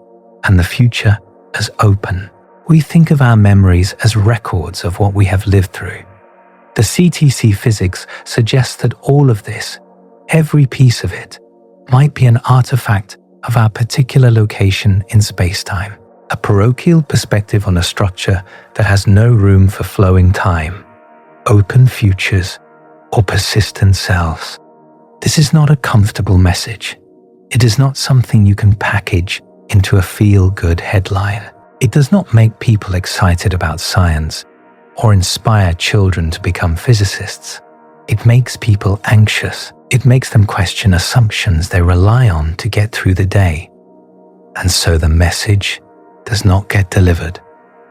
and the future as open. We think of our memories as records of what we have lived through. The CTC physics suggests that all of this, every piece of it, might be an artifact of our particular location in spacetime, a parochial perspective on a structure that has no room for flowing time, open futures, or persistent selves. This is not a comfortable message. It is not something you can package into a feel-good headline. It does not make people excited about science or inspire children to become physicists. It makes people anxious. It makes them question assumptions they rely on to get through the day. And so the message does not get delivered.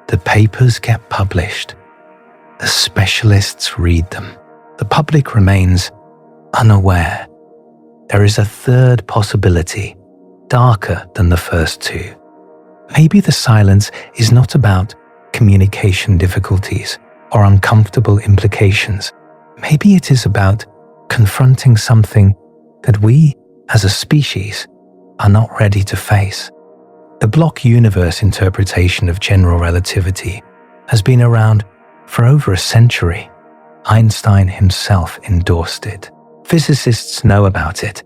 The papers get published. The specialists read them. The public remains unaware. There is a third possibility, darker than the first two. Maybe the silence is not about communication difficulties or uncomfortable implications. Maybe it is about confronting something that we, as a species, are not ready to face. The block universe interpretation of general relativity has been around for over a century. Einstein himself endorsed it. Physicists know about it.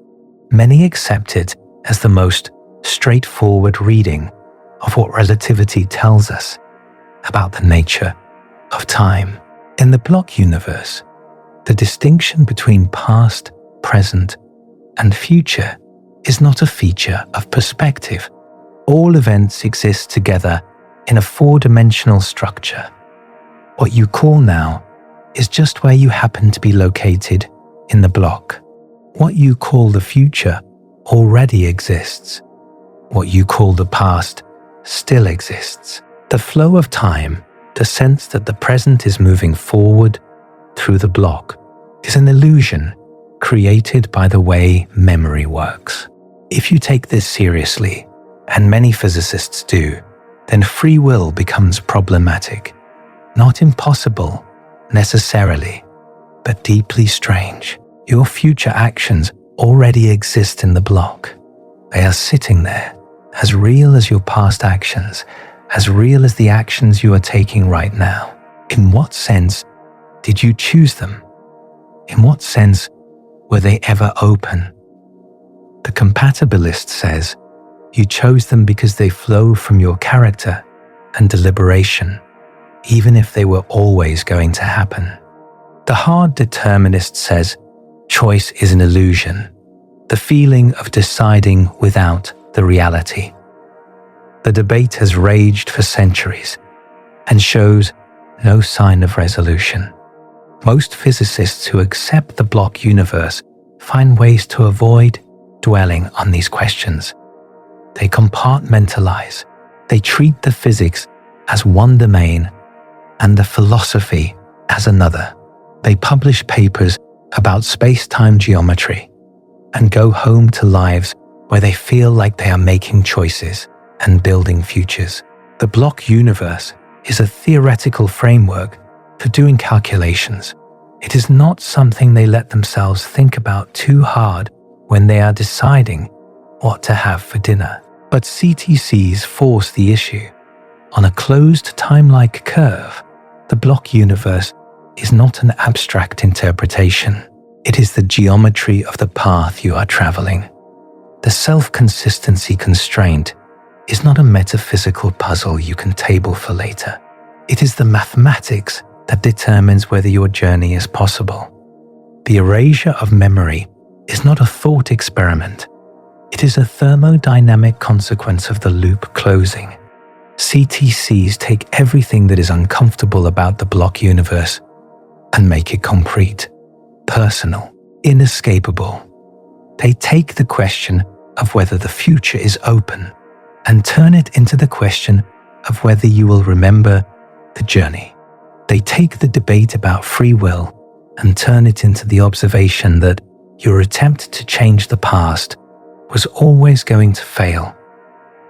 Many accept it as the most straightforward reading of what relativity tells us about the nature of time. In the block universe, the distinction between past, present, and future is not a feature of perspective. All events exist together in a four-dimensional structure. What you call now is just where you happen to be located in the block. What you call the future already exists. What you call the past still exists. The flow of time, the sense that the present is moving forward through the block, is an illusion created by the way memory works. If you take this seriously, and many physicists do, then free will becomes problematic. Not impossible, necessarily, but deeply strange. Your future actions already exist in the block. They are sitting there, as real as your past actions, as real as the actions you are taking right now. In what sense did you choose them? In what sense were they ever open? The compatibilist says you chose them because they flow from your character and deliberation, even if they were always going to happen. The hard determinist says choice is an illusion, the feeling of deciding without the reality. The debate has raged for centuries and shows no sign of resolution. Most physicists who accept the block universe find ways to avoid dwelling on these questions. They compartmentalize. They treat the physics as one domain and the philosophy as another. They publish papers about space-time geometry and go home to lives where they feel like they are making choices and building futures. The block universe is a theoretical framework for doing calculations. It is not something they let themselves think about too hard when they are deciding what to have for dinner. But CTCs force the issue. On a closed timelike curve, the block universe is not an abstract interpretation. It is the geometry of the path you are traveling. The self-consistency constraint is not a metaphysical puzzle you can table for later. It is the mathematics that determines whether your journey is possible. The erasure of memory is not a thought experiment. It is a thermodynamic consequence of the loop closing. CTCs take everything that is uncomfortable about the block universe and make it concrete, personal, inescapable. They take the question of whether the future is open and turn it into the question of whether you will remember the journey. They take the debate about free will and turn it into the observation that your attempt to change the past was always going to fail,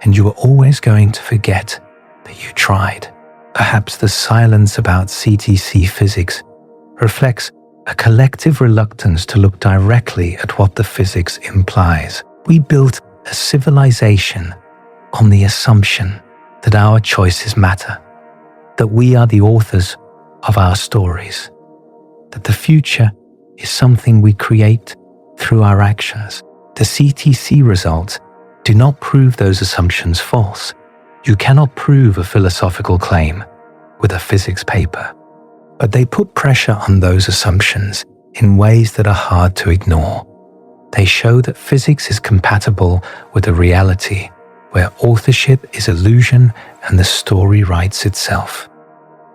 and you were always going to forget that you tried. Perhaps the silence about CTC physics reflects a collective reluctance to look directly at what the physics implies. We built a civilization on the assumption that our choices matter, that we are the authors of our stories, that the future is something we create through our actions. The CTC results do not prove those assumptions false. You cannot prove a philosophical claim with a physics paper, but they put pressure on those assumptions in ways that are hard to ignore. They show that physics is compatible with a reality where authorship is illusion and the story writes itself.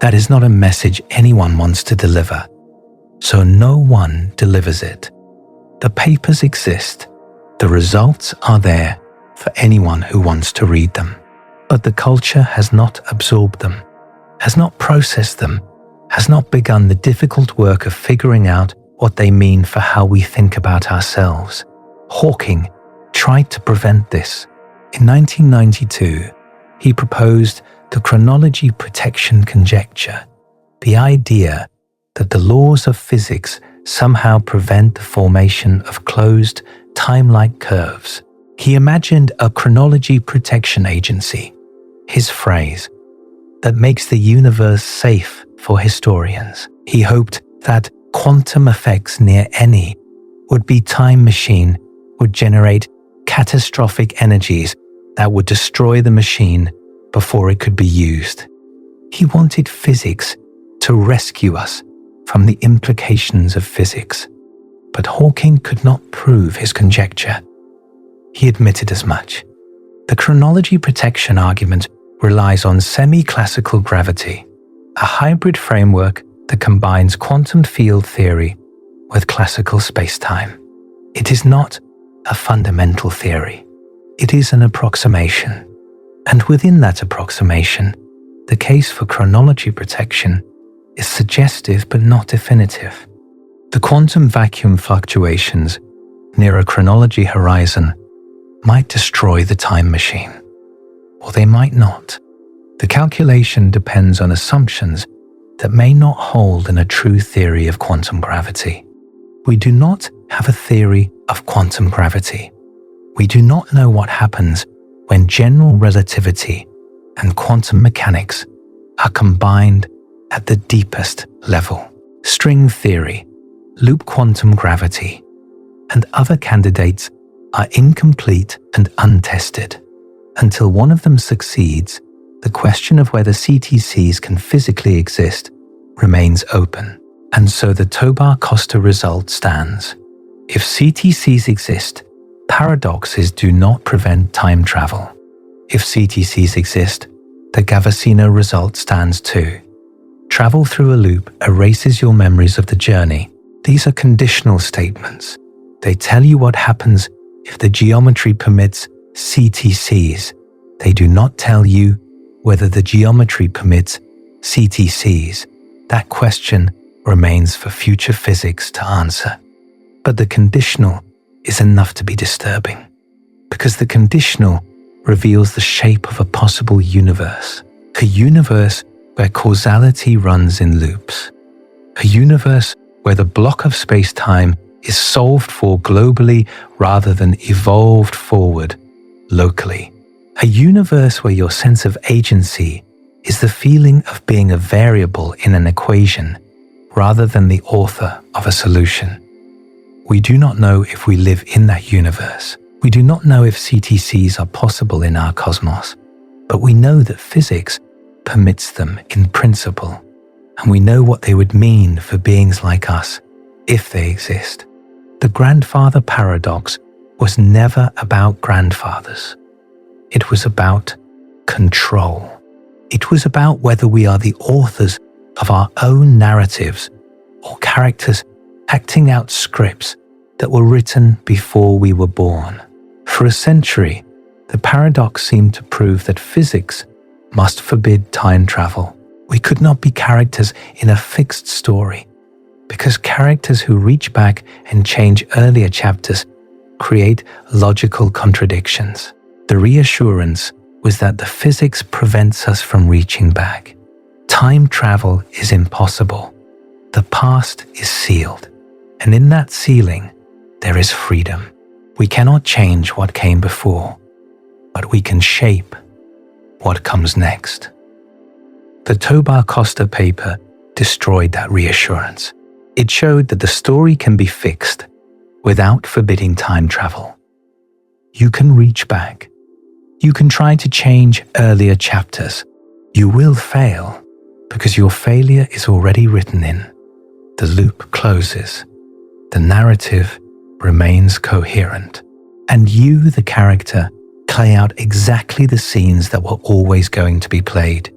That is not a message anyone wants to deliver, so no one delivers it. The papers exist. The results are there for anyone who wants to read them. But the culture has not absorbed them, has not processed them, has not begun the difficult work of figuring out what they mean for how we think about ourselves. Hawking tried to prevent this. In 1992, he proposed the chronology protection conjecture, the idea that the laws of physics somehow prevent the formation of closed, time-like curves. He imagined a chronology protection agency, his phrase, that makes the universe safe for historians. He hoped that quantum effects near any would-be time machine would generate catastrophic energies that would destroy the machine before it could be used. He wanted physics to rescue us from the implications of physics, but Hawking could not prove his conjecture. He admitted as much. The chronology protection argument relies on semi-classical gravity, a hybrid framework that combines quantum field theory with classical spacetime. It is not a fundamental theory. It is an approximation. And within that approximation, the case for chronology protection is suggestive but not definitive. The quantum vacuum fluctuations near a chronology horizon might destroy the time machine, or they might not. The calculation depends on assumptions that may not hold in a true theory of quantum gravity. We do not have a theory of quantum gravity. We do not know what happens when general relativity and quantum mechanics are combined at the deepest level. String theory, loop quantum gravity, and other candidates are incomplete and untested. Until one of them succeeds, the question of whether CTCs can physically exist remains open. And so the Tobar-Costa result stands. If CTCs exist, paradoxes do not prevent time travel. If CTCs exist, the Gavasino result stands too. Travel through a loop erases your memories of the journey. These are conditional statements. They tell you what happens if the geometry permits CTCs. They do not tell you whether the geometry permits CTCs. That question remains for future physics to answer. But the conditional is enough to be disturbing, because the conditional reveals the shape of a possible universe, a universe where causality runs in loops, a universe where the block of space-time is solved for globally rather than evolved forward locally, a universe where your sense of agency is the feeling of being a variable in an equation rather than the author of a solution. We do not know if we live in that universe. We do not know if CTCs are possible in our cosmos, but we know that physics permits them in principle, and we know what they would mean for beings like us if they exist. The grandfather paradox was never about grandfathers. It was about control. It was about whether we are the authors of our own narratives or characters acting out scripts that were written before we were born. For a century, the paradox seemed to prove that physics must forbid time travel. We could not be characters in a fixed story, because characters who reach back and change earlier chapters create logical contradictions. The reassurance was that the physics prevents us from reaching back. Time travel is impossible. The past is sealed, and in that sealing, there is freedom. We cannot change what came before, but we can shape what comes next. The Tobar-Costa paper destroyed that reassurance. It showed that the story can be fixed without forbidding time travel. You can reach back. You can try to change earlier chapters. You will fail because your failure is already written in. The loop closes. The narrative remains coherent. And you, the character, play out exactly the scenes that were always going to be played,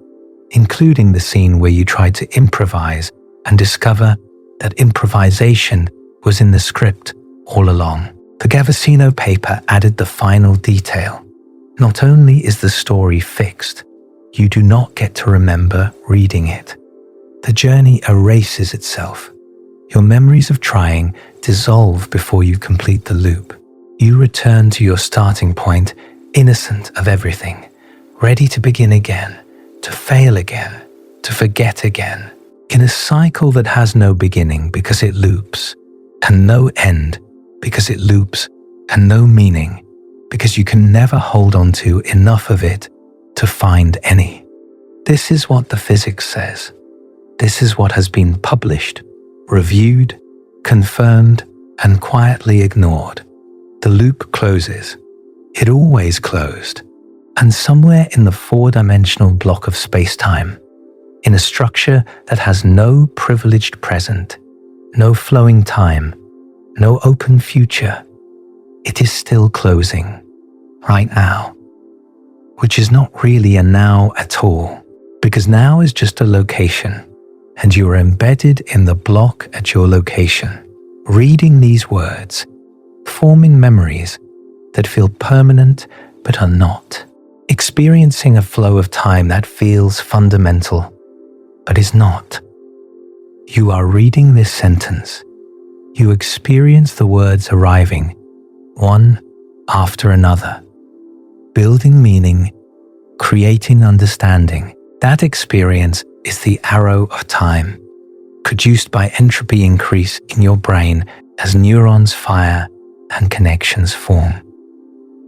including the scene where you tried to improvise and discover that improvisation was in the script all along. The Gavasino paper added the final detail. Not only is the story fixed, you do not get to remember reading it. The journey erases itself. Your memories of trying dissolve before you complete the loop. You return to your starting point, innocent of everything, ready to begin again, to fail again, to forget again, in a cycle that has no beginning because it loops, and no end because it loops, and no meaning because you can never hold on to enough of it to find any. This is what the physics says. This is what has been published, reviewed, confirmed, and quietly ignored. The loop closes. It always closed. And somewhere in the four-dimensional block of space-time, in a structure that has no privileged present, no flowing time, no open future, it is still closing, right now, which is not really a now at all, because now is just a location, and you are embedded in the block at your location, reading these words, forming memories that feel permanent but are not, experiencing a flow of time that feels fundamental but is not. You are reading this sentence. You experience the words arriving, one after another, building meaning, creating understanding. That experience is the arrow of time, produced by entropy increase in your brain as neurons fire and connections form.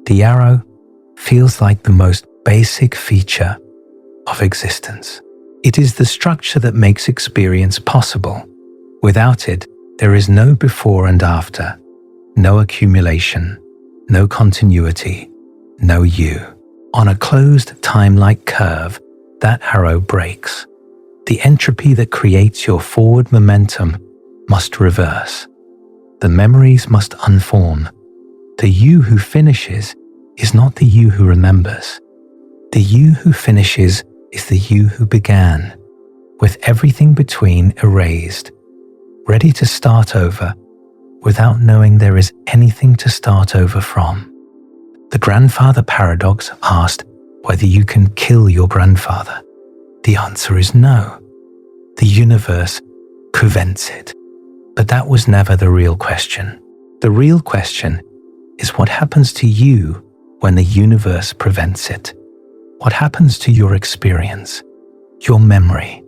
The arrow feels like the most basic feature of existence. It is the structure that makes experience possible. Without it, there is no before and after, no accumulation, no continuity, no you. On a closed time-like curve, that arrow breaks. The entropy that creates your forward momentum must reverse. The memories must unform. The you who finishes is not the you who remembers. The you who finishes is the you who began, with everything between erased, ready to start over without knowing there is anything to start over from. The grandfather paradox asked whether you can kill your grandfather. The answer is no. The universe prevents it. But that was never the real question. The real question is what happens to you when the universe prevents it. What happens to your experience, your memory,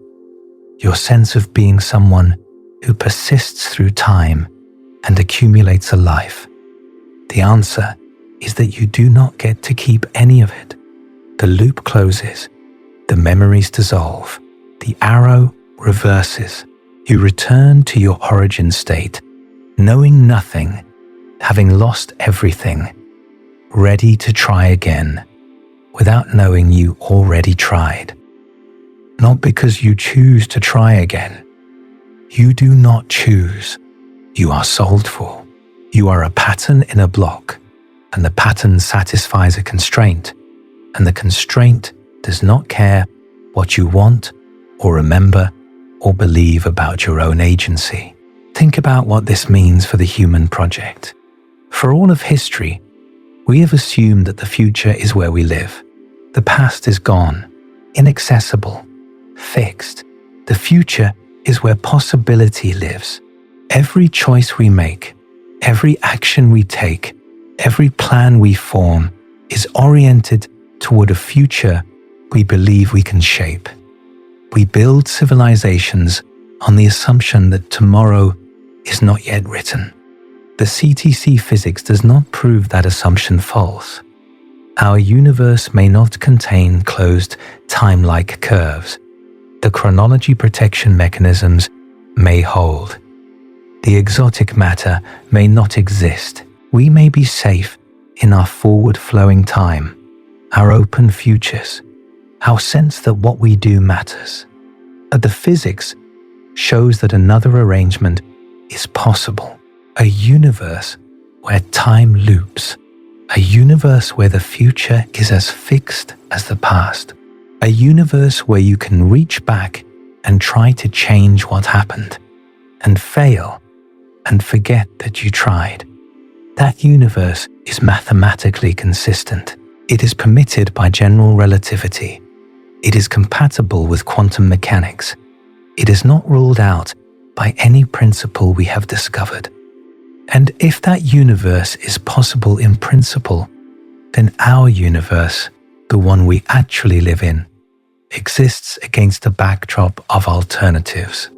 your sense of being someone who persists through time and accumulates a life? The answer is that you do not get to keep any of it. The loop closes, the memories dissolve, the arrow reverses. You return to your origin state, knowing nothing, having lost everything, ready to try again, without knowing you already tried. Not because you choose to try again. You do not choose. You are solved for. You are a pattern in a block, and the pattern satisfies a constraint, and the constraint does not care what you want or remember or believe about your own agency. Think about what this means for the human project. For all of history, we have assumed that the future is where we live. The past is gone, inaccessible, fixed. The future is where possibility lives. Every choice we make, every action we take, every plan we form is oriented toward a future we believe we can shape. We build civilizations on the assumption that tomorrow is not yet written. The CTC physics does not prove that assumption false. Our universe may not contain closed time-like curves. The chronology protection mechanisms may hold. The exotic matter may not exist. We may be safe in our forward-flowing time, our open futures, our sense that what we do matters. But the physics shows that another arrangement is possible. A universe where time loops. A universe where the future is as fixed as the past. A universe where you can reach back and try to change what happened, and fail, and forget that you tried. That universe is mathematically consistent. It is permitted by general relativity. It is compatible with quantum mechanics. It is not ruled out by any principle we have discovered. And if that universe is possible in principle, then our universe, the one we actually live in, exists against a backdrop of alternatives.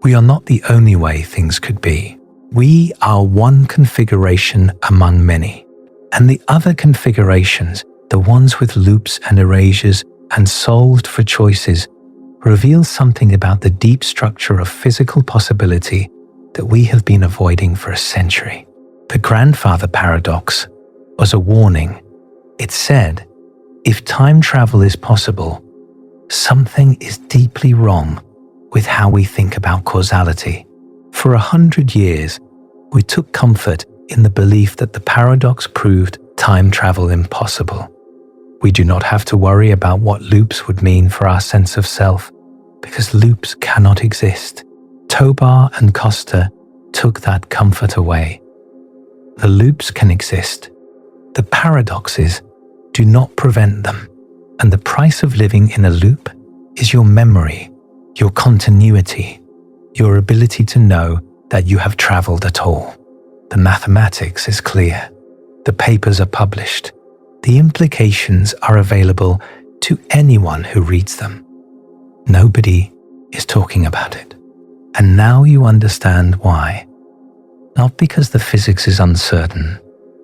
We are not the only way things could be. We are one configuration among many, and the other configurations, the ones with loops and erasures and solved for choices, reveal something about the deep structure of physical possibility that we have been avoiding for a century. The grandfather paradox was a warning. It said, if time travel is possible, something is deeply wrong with how we think about causality. For 100 years, we took comfort in the belief that the paradox proved time travel impossible. We do not have to worry about what loops would mean for our sense of self, because loops cannot exist. Tobar and Costa took that comfort away. The loops can exist. The paradoxes do not prevent them. And the price of living in a loop is your memory, your continuity, your ability to know that you have traveled at all. The mathematics is clear. The papers are published. The implications are available to anyone who reads them. Nobody is talking about it. And now you understand why. Not because the physics is uncertain,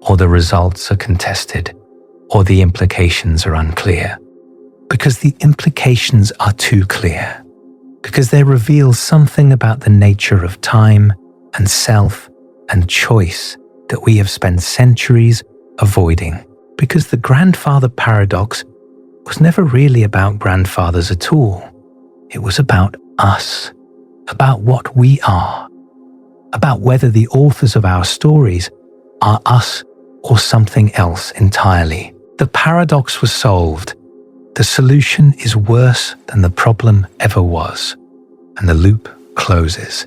or the results are contested, or the implications are unclear. Because the implications are too clear. Because they reveal something about the nature of time and self and choice that we have spent centuries avoiding. Because the grandfather paradox was never really about grandfathers at all. It was about us, about what we are, about whether the authors of our stories are us or something else entirely. The paradox was solved. The solution is worse than the problem ever was, and the loop closes.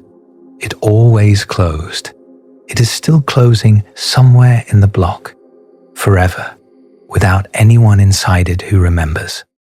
It always closed. It is still closing somewhere in the block, forever, without anyone inside it who remembers.